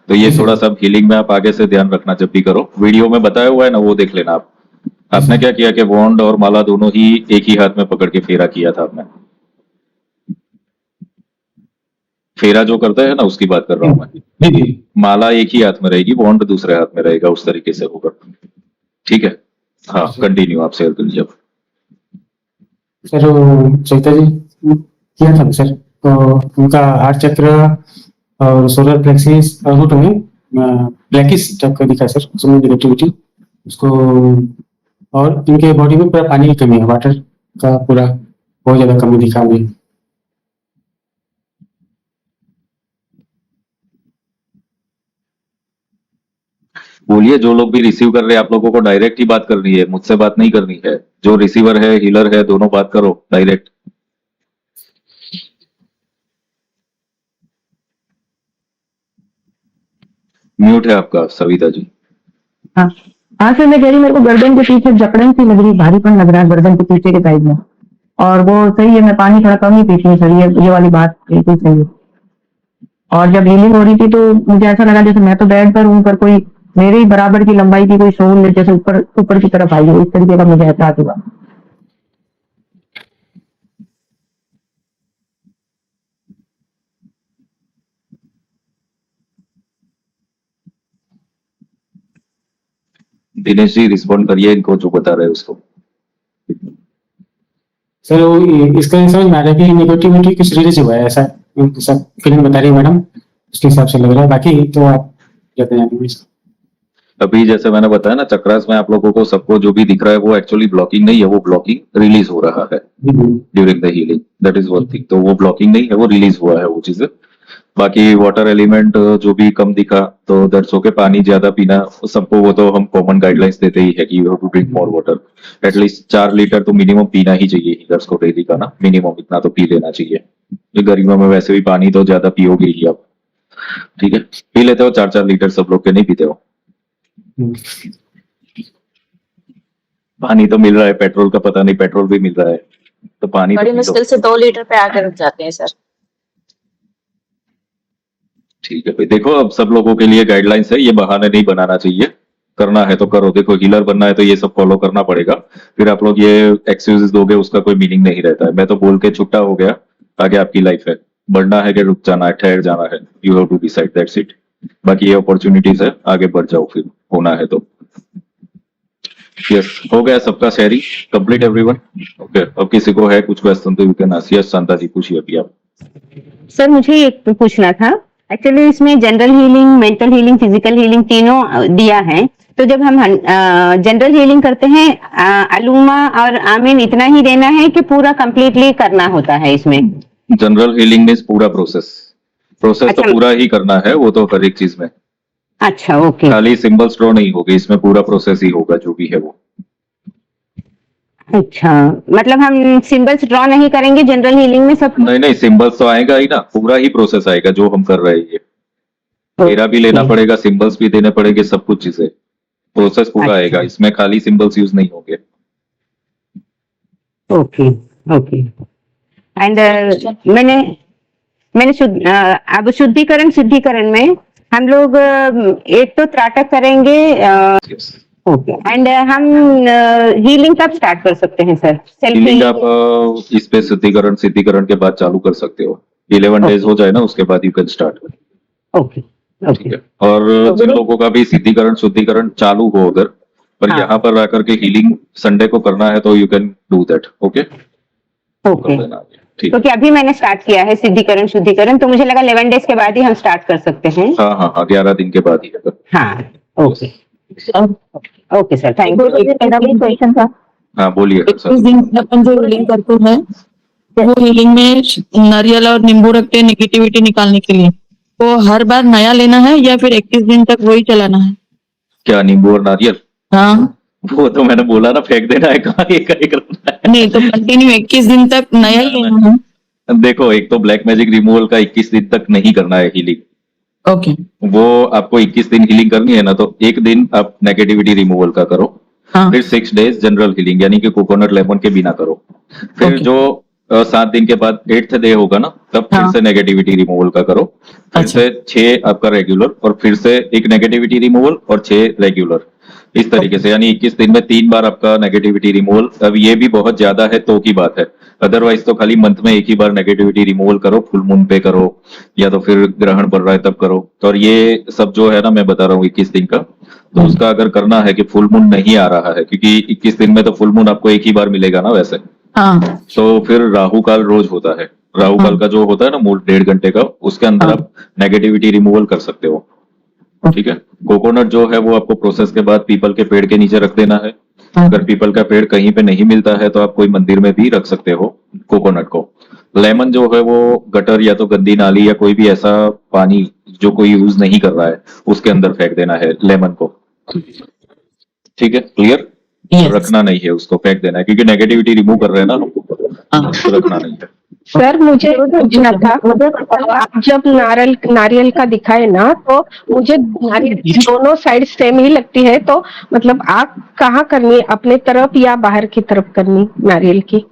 तो ये थोड़ा सा हीलिंग में आप आगे से ध्यान रखना, जब भी करो, वीडियो में बताया हुआ है ना, वो देख लेना आप। आपने क्या किया कि वॉन्ड और माला दोनों ही एक ही हाथ में पकड़ के फेरा किया था आपने, फेरा जो करते हैं ना उसकी बात कर रहा हूँ मैं। जी जी माला एक ही हाथ में रहेगी, वॉन्ड दूसरे हाथ में रहेगा, उस तरीके से होगा, ठीक है? हाँ कंटिन्यू, आप शेयर कर लीजिए। सर सविता जी किया था सर, तो उनका हार्ट चक्र और सोलर प्लेक्सिस और रूट में ब्लैकिश टाइप का दिखा सर, उसमें नेगेटिविटी उसको, और इनके बॉडी में पूरा पानी की कमी है, वाटर का पूरा बहुत ज्यादा कमी दिखा हुई है। बोलिए, जो लोग भी रिसीव कर रहे हैं, आप लोगों को डायरेक्ट ही बात करनी है, मुझसे बात नहीं करनी है। जो रिसीवर है, हीलर है, दोनों बात करो डायरेक्ट। म्यूट है आपका सविता जी। हाँ। हाँ सर, मैं कह रही मेरे को गर्दन के पीछे जकड़न सी लग रही, भारीपन लग रहा है गर्दन के पीछे के साइड में। और वो सही है, मैं पानी थोड़ा कम ही पीती हूँ सर, ये वाली बात बिल्कुल सही है। और जब हीलिंग हो रही थी तो मुझे ऐसा लगा जैसे मैं तो बेड पर हूँ, पर कोई मेरे ही बराबर की लंबाई की कोई सोल जैसे ऊपर ऊपर की तरफ आई हो, इस तरीके का मुझे एहसास हुआ। दिनेश जी रिस्पॉन्ड करिए इनको जो बता रहे हैं उसको। सर वो इसका समझ में आ रहा है कि निगेटिविटी किस रीजन से हुआ है, ऐसा जैसा फिल्म बता रही है मैडम, उसके हिसाब से लग रहा है। बाकी तो आप कहते हैं अभी जैसे मैंने बताया ना चक्रास में आप लोगों को सबको जो भी दिख रहा है वो एक्चुअली ब्लॉकिंग नहीं है, वो ब्लॉकिंग रिलीज हो रहा है during the healing, that is one thing. तो वो ब्लॉकिंग नहीं है, वो रिलीज हुआ है वो चीजें। बाकी वाटर एलिमेंट जो भी कम दिखा तो दैट्स ओके, पानी ज्यादा पीना सबको, वो तो हम कॉमन गाइडलाइंस देते ही है कि you have to drink more water, at least 4 litre तो मिनिमम पीना ही चाहिए हीलर्स को डेली का ना, मिनिमम इतना तो पी लेना चाहिए। ये गर्मियों में वैसे भी पानी तो ज्यादा पियोगे ही आप, ठीक है, पी लेते हो 4-4 लीटर, सब लोग के नहीं पीते हो। पानी तो मिल रहा है, पेट्रोल का पता नहीं, पेट्रोल भी मिल रहा है तो पानी बड़ी तो मुश्किल से 2 लीटर पे आकर रुक जाते हैं सर। ठीक है भाई। देखो अब सब लोगों के लिए गाइडलाइंस है, ये बहाने नहीं बनाना चाहिए, करना है तो करो। देखो हीलर बनना है तो ये सब फॉलो करना पड़ेगा, फिर आप लोग ये एक्सक्यूजेस दोगे उसका कोई मीनिंग नहीं रहता है। मैं तो बोल के छुट्टा हो गया, आगे आपकी लाइफ है, बढ़ना है कि रुक जाना है, ठहर जाना है, you have to decide, that's it. बाकी ये अपॉर्चुनिटीज है, आगे बढ़ जाओ फिर होना है तो। यस, हो गया सबका शेयरिंग कंप्लीट एवरीवन? ओके, अब किसी को है कुछ क्वेश्चन तो you can ask. Yes Shanta ji पूछिए अभी आप। सर मुझे एक पूछना था, एक्चुअली इसमें general healing, mental healing, physical healing तीनों दिया है। तो जब हम जनरल हीलिंग करते हैं अलूमा और आमीन इतना ही देना है कि पूरा कंप्लीटली करना होता है इसमें? जनरल हीलिंग मींस पूरा प्रोसेस अच्छा। तो पूरा ही करना है, वो तो हर एक चीज में। अच्छा ओके। खाली सिंबल्स ड्रॉ नहीं होगी इसमें, पूरा प्रोसेस ही होगा जो भी है वो। अच्छा, मतलब हम सिंबल्स ड्रॉ नहीं करेंगे जनरल हीलिंग में सब? नहीं नहीं, सिंबल्स तो आएगा ही ना, पूरा ही प्रोसेस आएगा जो हम कर रहे हैं। ये मेरा भी लेना पड़ेगा, सिंबल्स भी देने पड़ेंगे, सब कुछ चीजें, प्रोसेस पूरा आएगा इसमें, खाली सिंबल्स यूज नहीं होंगे। Okay okay. एंड मैंने अब शुद्धिकरण सिद्धिकरण में हम लोग एक तो त्राटक करेंगे, ओके। एंड हम हीलिंग कब स्टार्ट कर सकते हैं सर? सेल्फ हीलिंग आप इस पे सिद्धिकरण के बाद चालू कर सकते हो, 11 डेज हो जाए ना उसके बाद यू कैन स्टार्ट। ओके ठीक है। और जिन लोगों का भी सिद्धिकरण शुद्धिकरण चालू हो अगर, पर हाँ। यहाँ पर आकर के हीलिंग संडे को करना है तो you can do that. Okay okay. ठीक। क्योंकि अभी मैंने स्टार्ट किया है सिद्धिकरण शुद्धिकरण, तो मुझे लगा 11 डेज के बाद ही हम स्टार्ट कर सकते हैं। हाँ हाँ हाँ, 11 दिन के बाद ही अगर। हाँ okay okay sir, thank you. मेरा भी क्वेश्चन था। हाँ बोलिए सर। 21 दिन अपन जो हीलिंग करते हैं वो हीलिंग में नारियल और नींबू रखते हैं नेगेटिविटी निकालने के लिए, वो हर बार नया लेना है या फिर 21 दिन तक वही चलाना है? क्या नींबू और नारियल? हाँ वो तो मैंने बोला ना, फेंक देना है, कहाँ एक रखना है। नहीं तो कंटिन्यू 21 दिन तक नया ही लेना है। देखो एक तो ब्लैक मैजिक रिमूवल का 21 दिन तक नहीं करना है हीलिंग, ओके। वो आपको 21 दिन हीलिंग करनी है ना, तो एक दिन आप नेगेटिविटी रिमूवल का करो, हाँ फिर 6 डेज जनरल हीलिंग यानी कि कोकोनट लेमन के बिना करो, फिर Okay. जो 7 दिन के बाद 8th डे होगा ना तब फिर हाँ। से नेगेटिविटी रिमूवल का करो, फिर अच्छा। से 6 आपका रेगुलर और फिर से एक नेगेटिविटी रिमूवल और 6 रेगुलर, इस तरीके से यानी 21 दिन में 3 बार आपका नेगेटिविटी रिमूवल। अब ये भी बहुत ज्यादा है तो की बात है, अदरवाइज तो खाली मंथ में एक ही बार नेगेटिविटी रिमूवल करो, फुल मून पे करो या तो फिर ग्रहण पड़ रहा है तब करो। और ये सब जो है ना मैं बता रहा हूँ 21 दिन का, तो उसका अगर करना है कि फुल मून नहीं आ रहा है, क्योंकि 21 दिन में तो फुल मून आपको एक ही बार मिलेगा ना वैसे, हाँ तो फिर राहु काल रोज होता है, राहु काल का जो होता है ना मूल 1.5 घंटे का, उसके अंदर हाँ। आप नेगेटिविटी रिमूवल कर सकते हो। ठीक है। कोकोनट जो है वो आपको प्रोसेस के बाद पीपल के पेड़ के नीचे रख देना है, अगर पीपल का पेड़ कहीं पे नहीं मिलता है तो आप कोई मंदिर में भी रख सकते हो कोकोनट को। लेमन जो है वो गटर या तो गंदी नाली या कोई भी ऐसा पानी जो कोई यूज नहीं कर रहा है उसके अंदर फेंक देना है लेमन को। ठीक है, क्लियर? Yes. रखना नहीं है उसको, फेंक देना है, क्योंकि नेगेटिविटी रिमूव कर रहे हैं ना हम, तो रखना नहीं है। सर मुझे पूछना था, आप जब नारियल का दिखाए ना, तो मुझे नारियल की दोनों साइड सेम ही लगती है, तो मतलब आग कहाँ करनी है, अपने तरफ या बाहर की तरफ करनी नारियल की?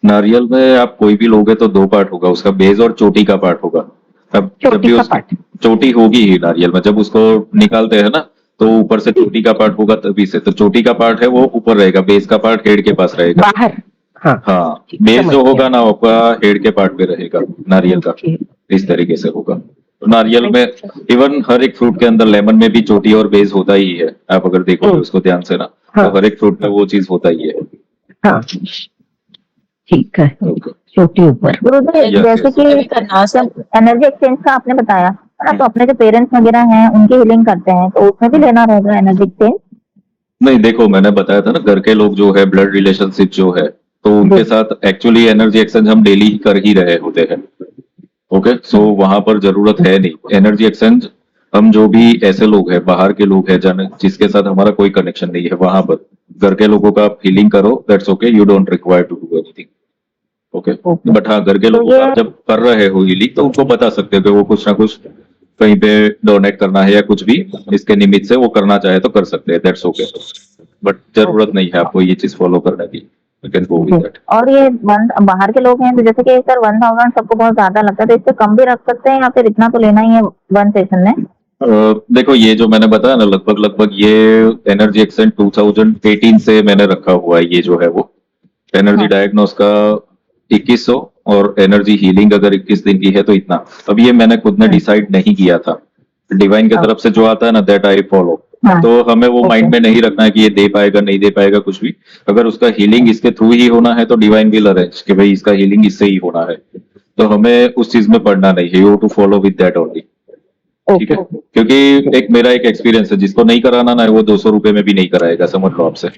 नारियल में आप कोई भी लोगे तो दो पार्ट होगा, उसका बेस और चोटी का पार्ट होगा। अब जब चोटी भी का उसकी पार्ट। चोटी होगी ही नारियल में, जब उसको निकालते हैं ना तो ऊपर से चोटी का पार्ट होगा, तभी से तो चोटी का पार्ट है वो ऊपर रहेगा, बेस का पार्ट हेड के पास रहेगा। बाहर, हाँ हाँ, ठीक, बेस समझ जो गया। होगा ना आपका हेड के पार्ट पे रहेगा नारियल का, ओके। इस तरीके से होगा। तो नारियल में इवन हर एक फ्रूट के अंदर, लेमन में भी चोटी और बेस होता ही है, आप अगर देखोगे उसको ध्यान से ना, हाँ। तो हर एक फ्रूट में वो चीज होता ही है। हाँ ठीक है, ओके। चोटी ऊपर। गुरुजी Yes, जैसे yes. कि करना सर। एनर्जी एक्सचेंज का आपने बताया है ना, तो अपने जो पेरेंट्स वगैरह हैं उनकी हीलिंग करते हैं, तो उसमें भी लेना रहेगा एनर्जी एक्सचेंज? नहीं, देखो मैंने बताया था ना, घर के लोग जो है, ब्लड रिलेशनशिप जो है, तो उनके साथ एक्चुअली एनर्जी एक्सचेंज हम डेली कर ही रहे होते हैं। ओके, सो वहां पर जरूरत है नहीं एनर्जी एक्सचेंज। हम जो भी ऐसे लोग हैं, बाहर के लोग हैं, जिसके साथ हमारा कोई कनेक्शन नहीं है, वहां पर घर के लोगों का आप हीलिंग करो, that's okay, you don't require to do anything. Okay, but हाँ, घर के लोगों का आप जब कर रहे हो हीलिंग, तो उनको बता सकते हो कि वो कुछ ना कुछ कहीं पे डोनेट करना है या कुछ भी इसके निमित्त से वो करना चाहे तो कर सकते हैं, दैट्स ओके। बट जरूरत नहीं है आपको ये चीज फॉलो करने की, you can go with that. और ये बाहर के लोग हैं तो जैसे कि सर 1000 सबको बहुत ज्यादा लगता है, तो इससे कम भी रख सकते हैं या फिर इतना तो लेना ही है वन सेशन में? देखो, ये जो मैंने बताया ना, लगभग ये एनर्जी एक्सचेंज 2018 से मैंने रखा हुआ है, ये जो है वो एनर्जी डायग्नोस का 2100, और एनर्जी हीलिंग अगर 21 दिन की है तो इतना। अब ये मैंने खुद ने डिसाइड नहीं किया था, डिवाइन की तरफ से जो आता है ना, दैट आई फॉलो। तो हमें वो माइंड में नहीं रखना है कि ये दे पाएगा नहीं दे पाएगा कुछ भी। अगर उसका हीलिंग इसके थ्रू ही होना है तो डिवाइन विल अरेंज कि भाई इसका हीलिंग इससे ही होना है, तो हमें उस चीज में पढ़ना नहीं है, you to follow with that only. ठीक है, क्योंकि एक मेरा एक एक्सपीरियंस है, जिसको नहीं कराना ना है वो 200 रुपए में भी नहीं कराएगा, समझ लो आपसे।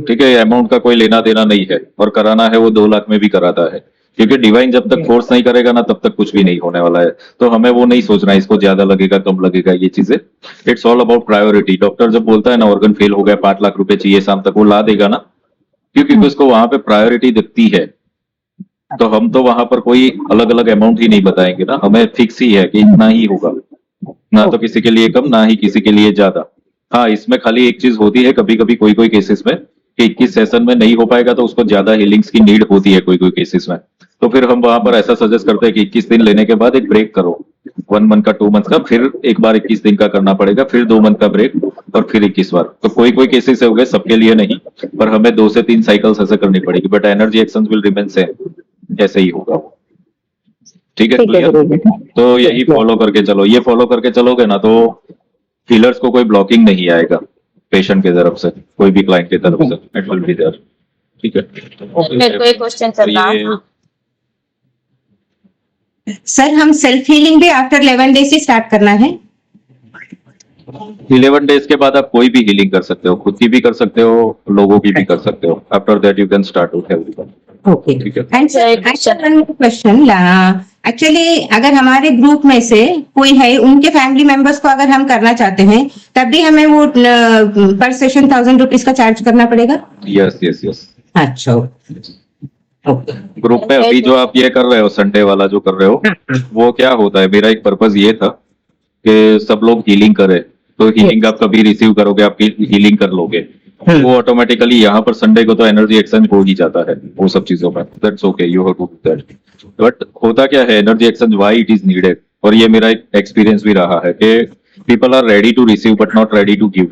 ठीक है, अमाउंट का कोई लेना देना नहीं है, और कराना है वो 2 लाख में भी कराता है, क्योंकि डिवाइन जब तक फोर्स नहीं करेगा ना, तब तक कुछ भी नहीं होने वाला है। तो हमें वो नहीं सोचना इसको ज्यादा लगेगा कम लगेगा, ये चीजें, it's all about priority. Doctor जब बोलता है ना ऑर्गन फेल हो गया, 5 लाख रुपए चाहिए शाम तक, वो ला देगा ना, क्योंकि उसको वहां पे प्रायोरिटी दिखती है। तो हम तो वहां पर कोई अलग अलग अमाउंट ही नहीं बताएंगे ना, हमें फिक्स ही है कि इतना ही होगा, ना तो किसी के लिए कम ना ही किसी के लिए ज्यादा। हाँ, इसमें खाली एक चीज होती है, कभी कभी कोई केसेस में कि 21 सेशन में नहीं हो पाएगा तो उसको ज्यादा हीलिंग्स की नीड होती है कोई केसेस में, तो फिर हम वहां पर ऐसा सजेस्ट करते हैं कि 21 दिन लेने के बाद एक ब्रेक करो, 1 मंथ का 2 मंथ का, फिर एक बार 21 दिन का करना पड़ेगा, फिर 2 मंथ का ब्रेक, और फिर 21 बार। तो कोई केसेस हो गए, सबके लिए नहीं, पर हमें 2 से 3 साइकिल्स ऐसे करनी पड़ेगी, but energy exchange will remain same, ऐसे ही होगा वो। ठीक है, क्लियर? तो यही फॉलो करके चलो, ये फॉलो करके चलोगे ना, तो हीलर्स को कोई ब्लॉकिंग नहीं आएगा पेशेंट की तरफ से, कोई भी क्लाइंट की तरफ से, इट विल बी देयर। ठीक है, मेरे को एक क्वेश्चन चल रहा है। सर हम सेल्फ हीलिंग भी आफ्टर 11 डेज से स्टार्ट करना है? 11 डेज के बाद आप कोई भी हीलिंग कर सकते हो, खुद की भी कर सकते हो, लोगों की भी कर सकते हो। After that you can start with everyone. Okay, ठीक है। एंड सर क्वेश्चन, एक्चुअली अगर हमारे ग्रुप में से कोई है, उनके फैमिली मेंबर्स को अगर हम करना चाहते हैं, तब भी हमें वो पर सेशन 1000 रुपीज का चार्ज करना पड़ेगा? Yes yes yes. अच्छा, ओके। ग्रुप में अभी जो आप ये कर रहे हो, संडे वाला जो कर रहे हो, वो क्या होता है, मेरा एक पर्पज ये था कि सब लोग हीलिंग करें, तो हीलिंग आप कभी रिसीव करोगे, आप हीलिंग कर लोगे, वो ऑटोमेटिकली यहाँ पर संडे को तो एनर्जी एक्सचेंज हो ही जाता है वो सब चीजों में, that's okay, you have to do that. But होता क्या है, energy exchange why it is needed, और ये मेरा एक एक्सपीरियंस भी रहा है कि people are ready to receive but not ready to give.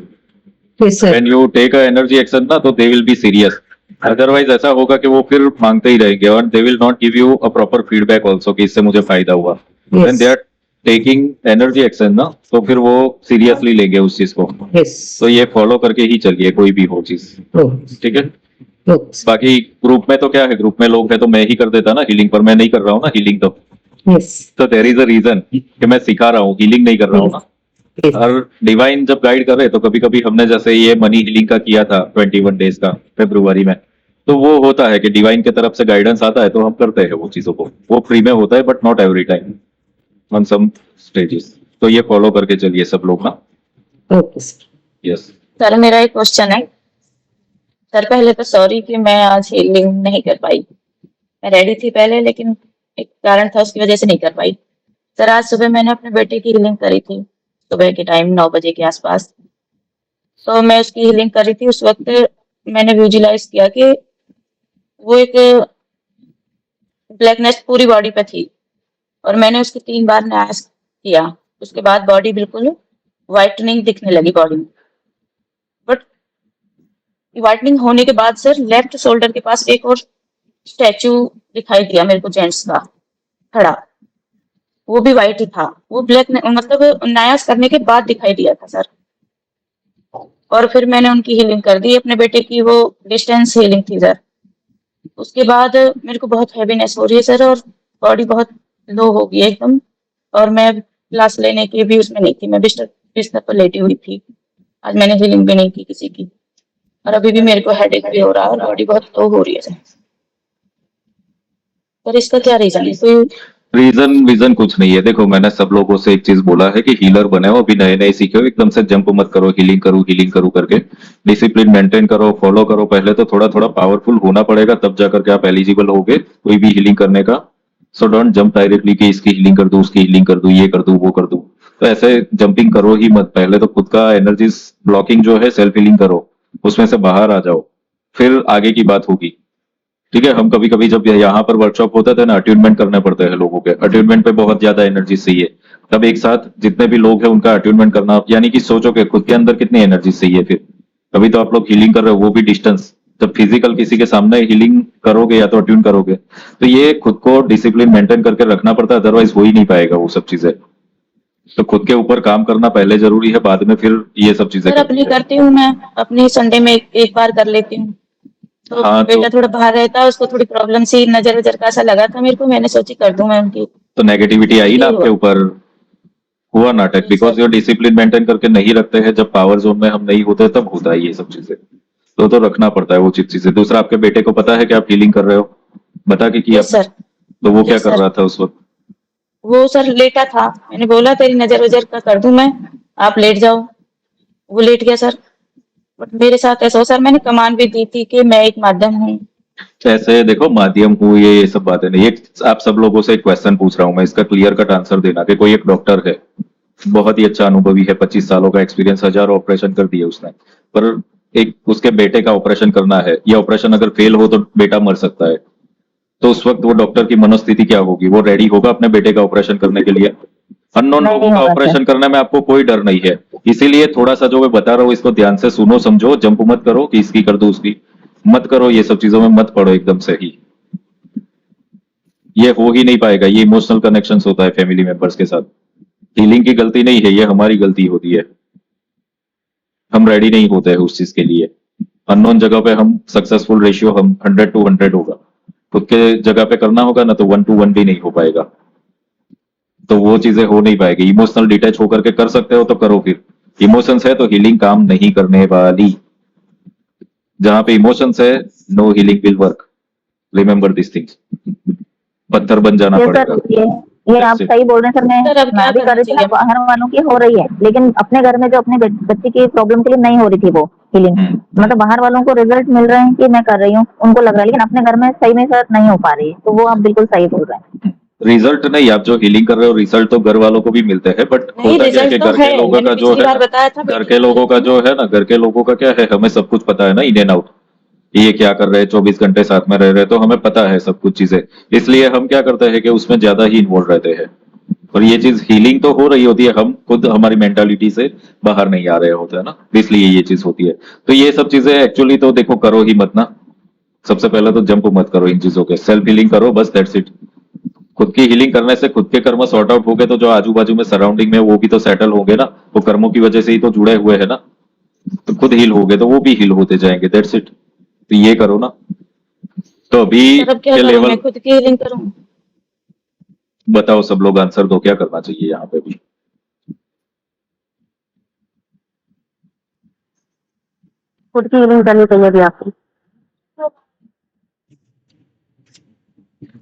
When you take a energy exchange ना, तो they will be serious, otherwise ऐसा होगा कि वो फिर मांगते ही रहेंगे, और they will not give you a proper feedback also कि इससे मुझे फायदा हुआ। When they are taking energy exchange ना, तो फिर वो सीरियसली लेंगे उस चीज को। तो ये फॉलो करके ही चलिए, कोई भी हो चीज। ठीक है, बाकी ग्रुप में तो क्या है, ग्रुप में लोग है तो मैं ही कर देता ना हीलिंग, पर मैं नहीं कर रहा हूँ ना हीलिंग, तो देयर इज अ रीजन कि मैं सिखा रहा हूँ, हीलिंग नहीं कर रहा हूँ ना। और डिवाइन जब गाइड करे, तो कभी कभी हमने जैसे ये मनी हीलिंग का किया था 21 डेज का फरवरी में, तो वो होता है कि डिवाइन की तरफ से गाइडेंस आता है, तो हम करते हैं वो चीजों को, वो फ्री में होता है, but not every time, on some stages. तो ये फॉलो करके चलिए सब लोग ना। यस सर मेरा एक क्वेश्चन है। सर पहले तो सॉरी कि मैं आज हीलिंग नहीं कर पाई, मैं रेडी थी पहले, लेकिन एक कारण था, उसकी वजह से नहीं कर पाई। सर आज सुबह मैंने अपने बेटे की हीलिंग करी थी, सुबह के टाइम 9 बजे के आसपास। तो मैं उसकी हीलिंग कर रही थी, उस वक्त मैंने विजुलाइज किया कि वो एक ब्लैकनेस पूरी बॉडी पे थी, और मैंने उसके 3 बार न्यास किया। उसके बाद बॉडी बिल्कुल व्हाइटनिंग दिखने लगी बॉडी में। बट व्हाइटनिंग होने के बाद सर लेफ्ट शोल्डर के पास एक और स्टैचू दिखाई दिया मेरे को, जेंट्स का खड़ा, वो भी व्हाइट ही था। वो ब्लैक मतलब न्यास करने के बाद दिखाई दिया था सर। और फिर मैंने उनकी हीलिंग कर दी अपने बेटे की, वो डिस्टेंस हीलिंग थी सर। उसके बाद मेरे को बहुत हैवीनेस हो रही है सर, और बॉडी बहुत लो हो गई है एकदम, और मैं क्लास लेने की भी उसमें नहीं थी, मैं बिस्तर पर लेटी हुई थी। आज मैंने हीलिंग भी नहीं की किसी की, और अभी भी मेरे को हेडेक भी हो रहा है और बॉडी बहुत लो हो रही है सर। पर इसका क्या रीजन है? कोई रीजन कुछ नहीं है। देखो मैंने सब लोगों से एक चीज बोला है कि हीलर बने हो, अभी नए नए सीखे हो, एकदम से जंप मत करो, हीलिंग करो करके डिसिप्लिन मेंटेन करो, फॉलो करो। पहले तो थोड़ा थोड़ा पावरफुल होना पड़ेगा, तब जाकर के आप एलिजिबल होगे कोई भी हीलिंग करने का। सो डोंट जंप डायरेक्टली कि इसकी हीलिंग कर दूं, उसकी हीलिंग कर दूं, ये कर दूं, वो कर दूं। तो ऐसे जंपिंग करो ही मत। पहले तो खुद का एनर्जी ब्लॉकिंग जो है सेल्फ हीलिंग करो, उसमें से बाहर आ जाओ, फिर आगे की बात होगी। ठीक है, हम कभी कभी जब यहाँ पर वर्कशॉप होता था ना, अट्यूनमेंट करने पड़ते हैं लोगों के। अट्यूनमेंट पे बहुत ज्यादा एनर्जी चाहिए, तब एक साथ जितने भी लोग हैं उनका अट्यूनमेंट करना, यानी कि सोचो कि खुद के अंदर कितनी एनर्जी चाहिए। फिर कभी तो आप लोग हीलिंग कर रहे हो, वो भी डिस्टेंस, जब फिजिकल किसी के सामने हीलिंग करोगे या तो अट्यून करोगे, तो ये खुद को डिसिप्लिन मेंटेन करके रखना पड़ता है, अदरवाइज हो ही नहीं पाएगा वो सब चीजें। तो खुद के ऊपर काम करना पहले जरूरी है, बाद में फिर ये सब चीजें सर अपनी करती हूँ मैं, अपनी संडे में एक बार कर लेती हूँ। तो हाँ, बेटा थोड़ा बाहर रहता है, उसको थोड़ी प्रॉब्लम सी नजर वजर का ऐसा लगा था मेरे को, मैंने सोची कर दूं मैं उनकी। तो नेगेटिविटी आई ना आपके ऊपर, हुआ नाटक, बिकॉज ये डिसिप्लिन मेंटेन करके नहीं रखते हैं। जब पावर जोन में हम नहीं होते तब होता है ये सब चीजें। तो रखना पड़ता है वो चीजें। दूसरा, आपके बेटे को पता है कि आप हीलिंग कर रहे हो? बता के किया? Yes sir. तो वो क्या यस कर सर। रहा था उस वक्त? वो सर लेटा था, मैंने बोला तेरी नजर वजर का कर दूं मैं, आप लेट जाओ। वो लेट गया सर। बट मेरे साथ ऐसा हो सर, मैंने कमान भी दी थी कि मैं एक माध्यम हूँ। ऐसे देखो, माध्यम हूँ ये सब बातें नहीं। एक आप सब लोगों से एक क्वेश्चन पूछ रहा हूँ मैं, इसका क्लियर कट आंसर देना। कि कोई एक डॉक्टर है, बहुत ही अच्छा अनुभवी है, 25 सालों का एक्सपीरियंस, हजारों ऑपरेशन कर दिए उसने, पर एक उसके बेटे का ऑपरेशन करना है, ये ऑपरेशन अगर फेल हो तो बेटा मर सकता है। तो उस वक्त वो डॉक्टर की मनोस्थिति क्या होगी? वो रेडी होगा अपने बेटे का ऑपरेशन करने के लिए? अननोन नहीं लोगों का होगा ऑपरेशन करने में आपको कोई डर नहीं है। इसीलिए थोड़ा सा जो मैं बता रहा हूँ इसको ध्यान से सुनो, समझो। जंप मत करो कि इसकी कर दो उसकी, मत करो, ये सब चीजों में मत पड़ो एकदम से ही। ये हो ही नहीं पाएगा। ये इमोशनल कनेक्शंस होता है फैमिली मेंबर्स के साथ। हीलिंग की गलती नहीं है, ये हमारी गलती होती है। हम रेडी नहीं होते हैं उस चीज के लिए। अननोन जगह पे हम सक्सेसफुल रेशियो हम 100 to 100 होगा, खुद के जगह पे करना होगा ना तो 1 to 1 भी नहीं हो पाएगा। तो वो चीजें हो नहीं पाएगी। इमोशनल डिटैच होकर के कर सकते हो तो करो। फिर इमोशंस है तो हीलिंग काम नहीं करने वाली। जहां पे इमोशंस है, no healing will work. Remember this things. पत्थर बन जाना ये पड़ेगा। सर ये आप That's it. सही बोल रहे हैं सर। सर अब क्या मैं भी कर करना रही थी ना, चाहिए? बाहर वालों की हो रही है, लेकिन अपने घर में जो अपने बच्चे की प्रॉब्लम के लिए नहीं हो रही थी वो हीलिंग। मतलब बाहर वालों को रिजल्ट मिल रहे हैं कि मैं कर रही हूँ, उनको लग रहा है, लेकिन अपने घर में सही में सर नहीं हो पा रही है। तो वो आप बिल्कुल सही बोल रहे हैं। रिजल्ट नहीं, आप जो हीलिंग कर रहे हो रिजल्ट तो घर वालों को भी मिलते हैं, बट नहीं, होता क्या है कि रिजल्ट तो घर के है, लोगों मैंने का जो पिछली है बार ना, बताया था घर बेटी के की लोगों का हीलिंग जो है ना, घर के लोगों का क्या है, हमें सब कुछ पता है ना, इन एंड आउट। ये क्या कर रहे हैं, 24 घंटे साथ में रह रहे हैं, तो हमें पता है सब कुछ चीजें। इसलिए हम क्या करते हैं कि उसमें ज्यादा ही इन्वॉल्व रहते हैं। और ये चीज हीलिंग तो हो रही होती है, हम खुद हमारी मेंटालिटी से बाहर नहीं आ रहे होते हैं ना, इसलिए ये चीज होती है। तो ये सब चीजें एक्चुअली तो देखो, करो ही मत ना। सबसे पहले तो जंप मत करो इन चीजों के, सेल्फ हीलिंग करो बस, दैट्स इट। खुद की हीलिंग करने से खुद के कर्म सॉर्ट आउट हो गए तो जो आजू बाजू में सराउंडिंग में वो भी तो सेटल होंगे ना। वो कर्मों की वजह से ही तो जुड़े हुए हैं ना। तो खुद हील हो गए तो वो भी हील होते जाएंगे, दैट्स इट। तो ये करो ना। तो अभी सर अब क्या के करूं, लेवल मैं खुद की हीलिंग करूं? बताओ, सब लोग आंसर दो, क्या करना चाहिए यहाँ पे भी? खुद की हीलिंग करनी चाहिए अभी आपको।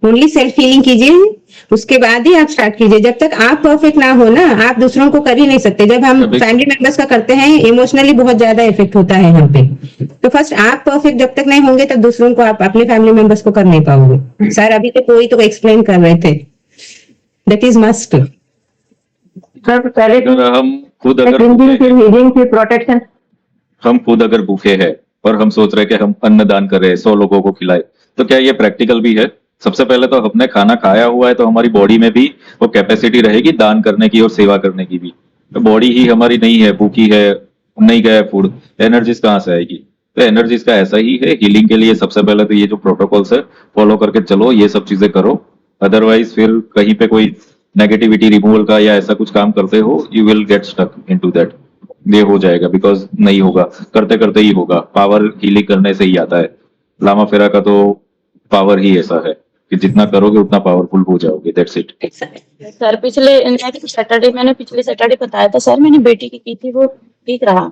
ओनली सेल्फ हीलिंग कीजिए, उसके बाद ही आप स्टार्ट कीजिए। जब तक आप परफेक्ट ना हो ना, आप दूसरों को कर ही नहीं सकते। जब हम फैमिली मेंबर्स का करते हैं, इमोशनली बहुत ज्यादा इफेक्ट होता है हम पे। तो फर्स्ट आप परफेक्ट जब तक नहीं होंगे, तब दूसरों को आप अपने फैमिली मेंबर्स को कर नहीं पाओगे। सर अभी तो कोई तो एक्सप्लेन कर रहे थे, दैट इज मस्ट। सर पहले अगर हम खुद अगर क्लींजिंग फिर हीलिंग फिर प्रोटेक्शन। हम खुद अगर भूखे हैं और हम सोच रहे हैं कि हम अन्नदान करें, 100 लोगों को खिलाए, तो क्या ये प्रैक्टिकल भी है? सबसे पहले तो हमने खाना खाया हुआ है, तो हमारी बॉडी में भी वो कैपेसिटी रहेगी दान करने की और सेवा करने की भी। तो बॉडी ही हमारी नहीं है, भूखी है, नहीं गया फूड, एनर्जीज कहाँ से आएगी? तो एनर्जीज का ऐसा ही है। हीलिंग के लिए सबसे पहले तो ये जो प्रोटोकॉल्स है फॉलो करके चलो, ये सब चीजें करो। अदरवाइज फिर कहीं पे कोई नेगेटिविटी रिमूवल का या ऐसा कुछ काम करते हो, you will get stuck into that. ये हो जाएगा, बिकॉज नहीं होगा, करते करते ही होगा। पावर हीलिंग करने से ही आता है। लामा फेरा का तो पावर ही ऐसा है कि जितना करोगे उतना पावरफुल हो जाओगे। That's it. सर मैंने पिछले सैटरडे बताया था सर, मैंने बेटी की थी, वो ठीक रहा।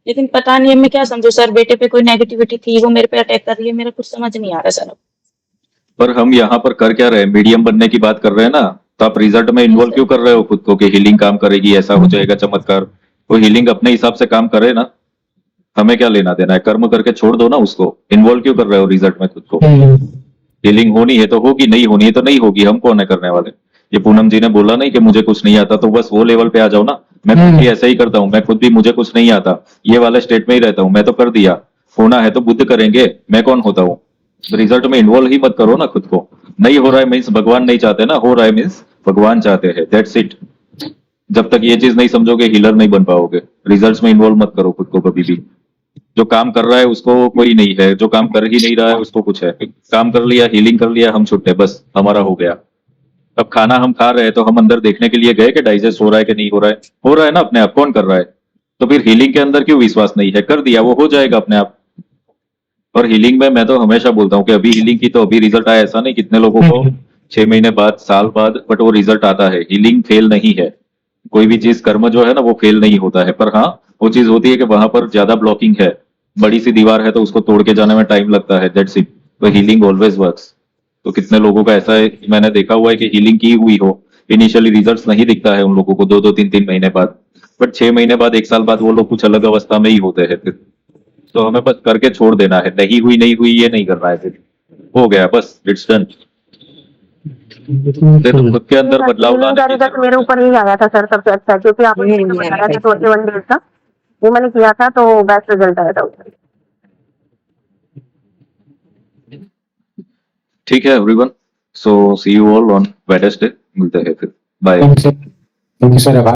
लेकिन पता नहीं मैं क्या समझू सर, बेटे पे कोई नेगेटिविटी थी, वो मेरे पे अटैक कर रही है, मेरा कुछ समझ नहीं आ रहा सर। पर हम यहाँ पर कर क्या रहे हैं? मीडियम बनने की बात कर रहे हैं ना, तो आप रिजल्ट में इन्वॉल्व क्यों कर रहे हो खुद को कि हीलिंग काम करेगी, ऐसा हो जाएगा चमत्कार? वो हीलिंग अपने हिसाब से काम करे ना, हमें क्या लेना देना है? कर्म करके छोड़ दो ना उसको। इन्वॉल्व क्यों कर रहे हो रिजल्ट में खुद को? हीलिंग होनी है तो होगी, नहीं होनी है तो नहीं होगी। हम कौन है करने वाले? ये पूनम जी ने बोला नहीं कि मुझे कुछ नहीं आता, तो बस वो लेवल पे आ जाओ ना। मैं खुद भी ऐसा ही करता हूँ, मैं खुद भी मुझे कुछ नहीं आता, ये वाले स्टेट में ही रहता हूँ। मैं तो कर दिया, होना है तो बुद्ध करेंगे, मैं कौन होता हूँ? रिजल्ट में इन्वॉल्व ही मत करो ना खुद को। नहीं हो रहा है मीन्स भगवान नहीं चाहते ना, हो रहा है मीन्स भगवान चाहते हैं। That's it. जब तक ये चीज नहीं समझोगे, हीलर नहीं बन पाओगे। रिजल्ट्स में इन्वॉल्व मत करो खुद को कभी भी। जो काम कर रहा है उसको कोई नहीं है, जो काम कर ही नहीं रहा है उसको कुछ है। काम कर लिया, हीलिंग कर लिया, हम छुट्टे, बस हमारा हो गया। अब खाना हम खा रहे हैं तो हम अंदर देखने के लिए गए कि डाइजेस्ट हो रहा है कि नहीं हो रहा है? हो रहा है ना अपने आप। कौन कर रहा है? तो फिर हीलिंग के अंदर क्यों विश्वास नहीं है? कर दिया, वो हो जाएगा अपने आप। और हीलिंग में मैं तो हमेशा बोलता हूँ कि अभी हीलिंग की तो अभी रिजल्ट आया, ऐसा नहीं कितने लोगों को 6 महीने बाद, साल बाद, बट वो रिजल्ट आता है। हीलिंग फेल नहीं है। कोई भी चीज, कर्म जो है ना, वो फेल नहीं होता है। पर हाँ, वो चीज होती है कि वहां पर ज्यादा ब्लॉकिंग है, बड़ी सी दीवार है, तो उसको तोड़ के जाने में टाइम लगता है। That's it. तो हीलिंग ऑलवेज वर्क्स। तो कितने लोगों का ऐसा है, मैंने देखा हुआ है कि हीलिंग की हुई हो, इनिशियली रिजल्ट्स नहीं दिखता है उन लोगों को 2-2, 3-3 महीने बाद, बट 6 महीने बाद, 1 साल बाद वो लोग कुछ अलग अवस्था में ही होते हैं फिर। तो हमें बस करके छोड़ देना है। नहीं हुई, नहीं हुई, ये नहीं करना है। फिर हो गया, बस इट्स डन। तो खुद के अंदर बदलाव लाने की जरूरत मेरे है। ऊपर ही आया था सर सबसे अच्छा, क्योंकि आपने मुझे बताया था 21 डेज का, वो मैंने किया था तो बेस्ट रिजल्ट आया था उसका। ठीक है everyone, so see you all on Wednesday. मिलते हैं फिर। बाय। Thank you sir. आभार।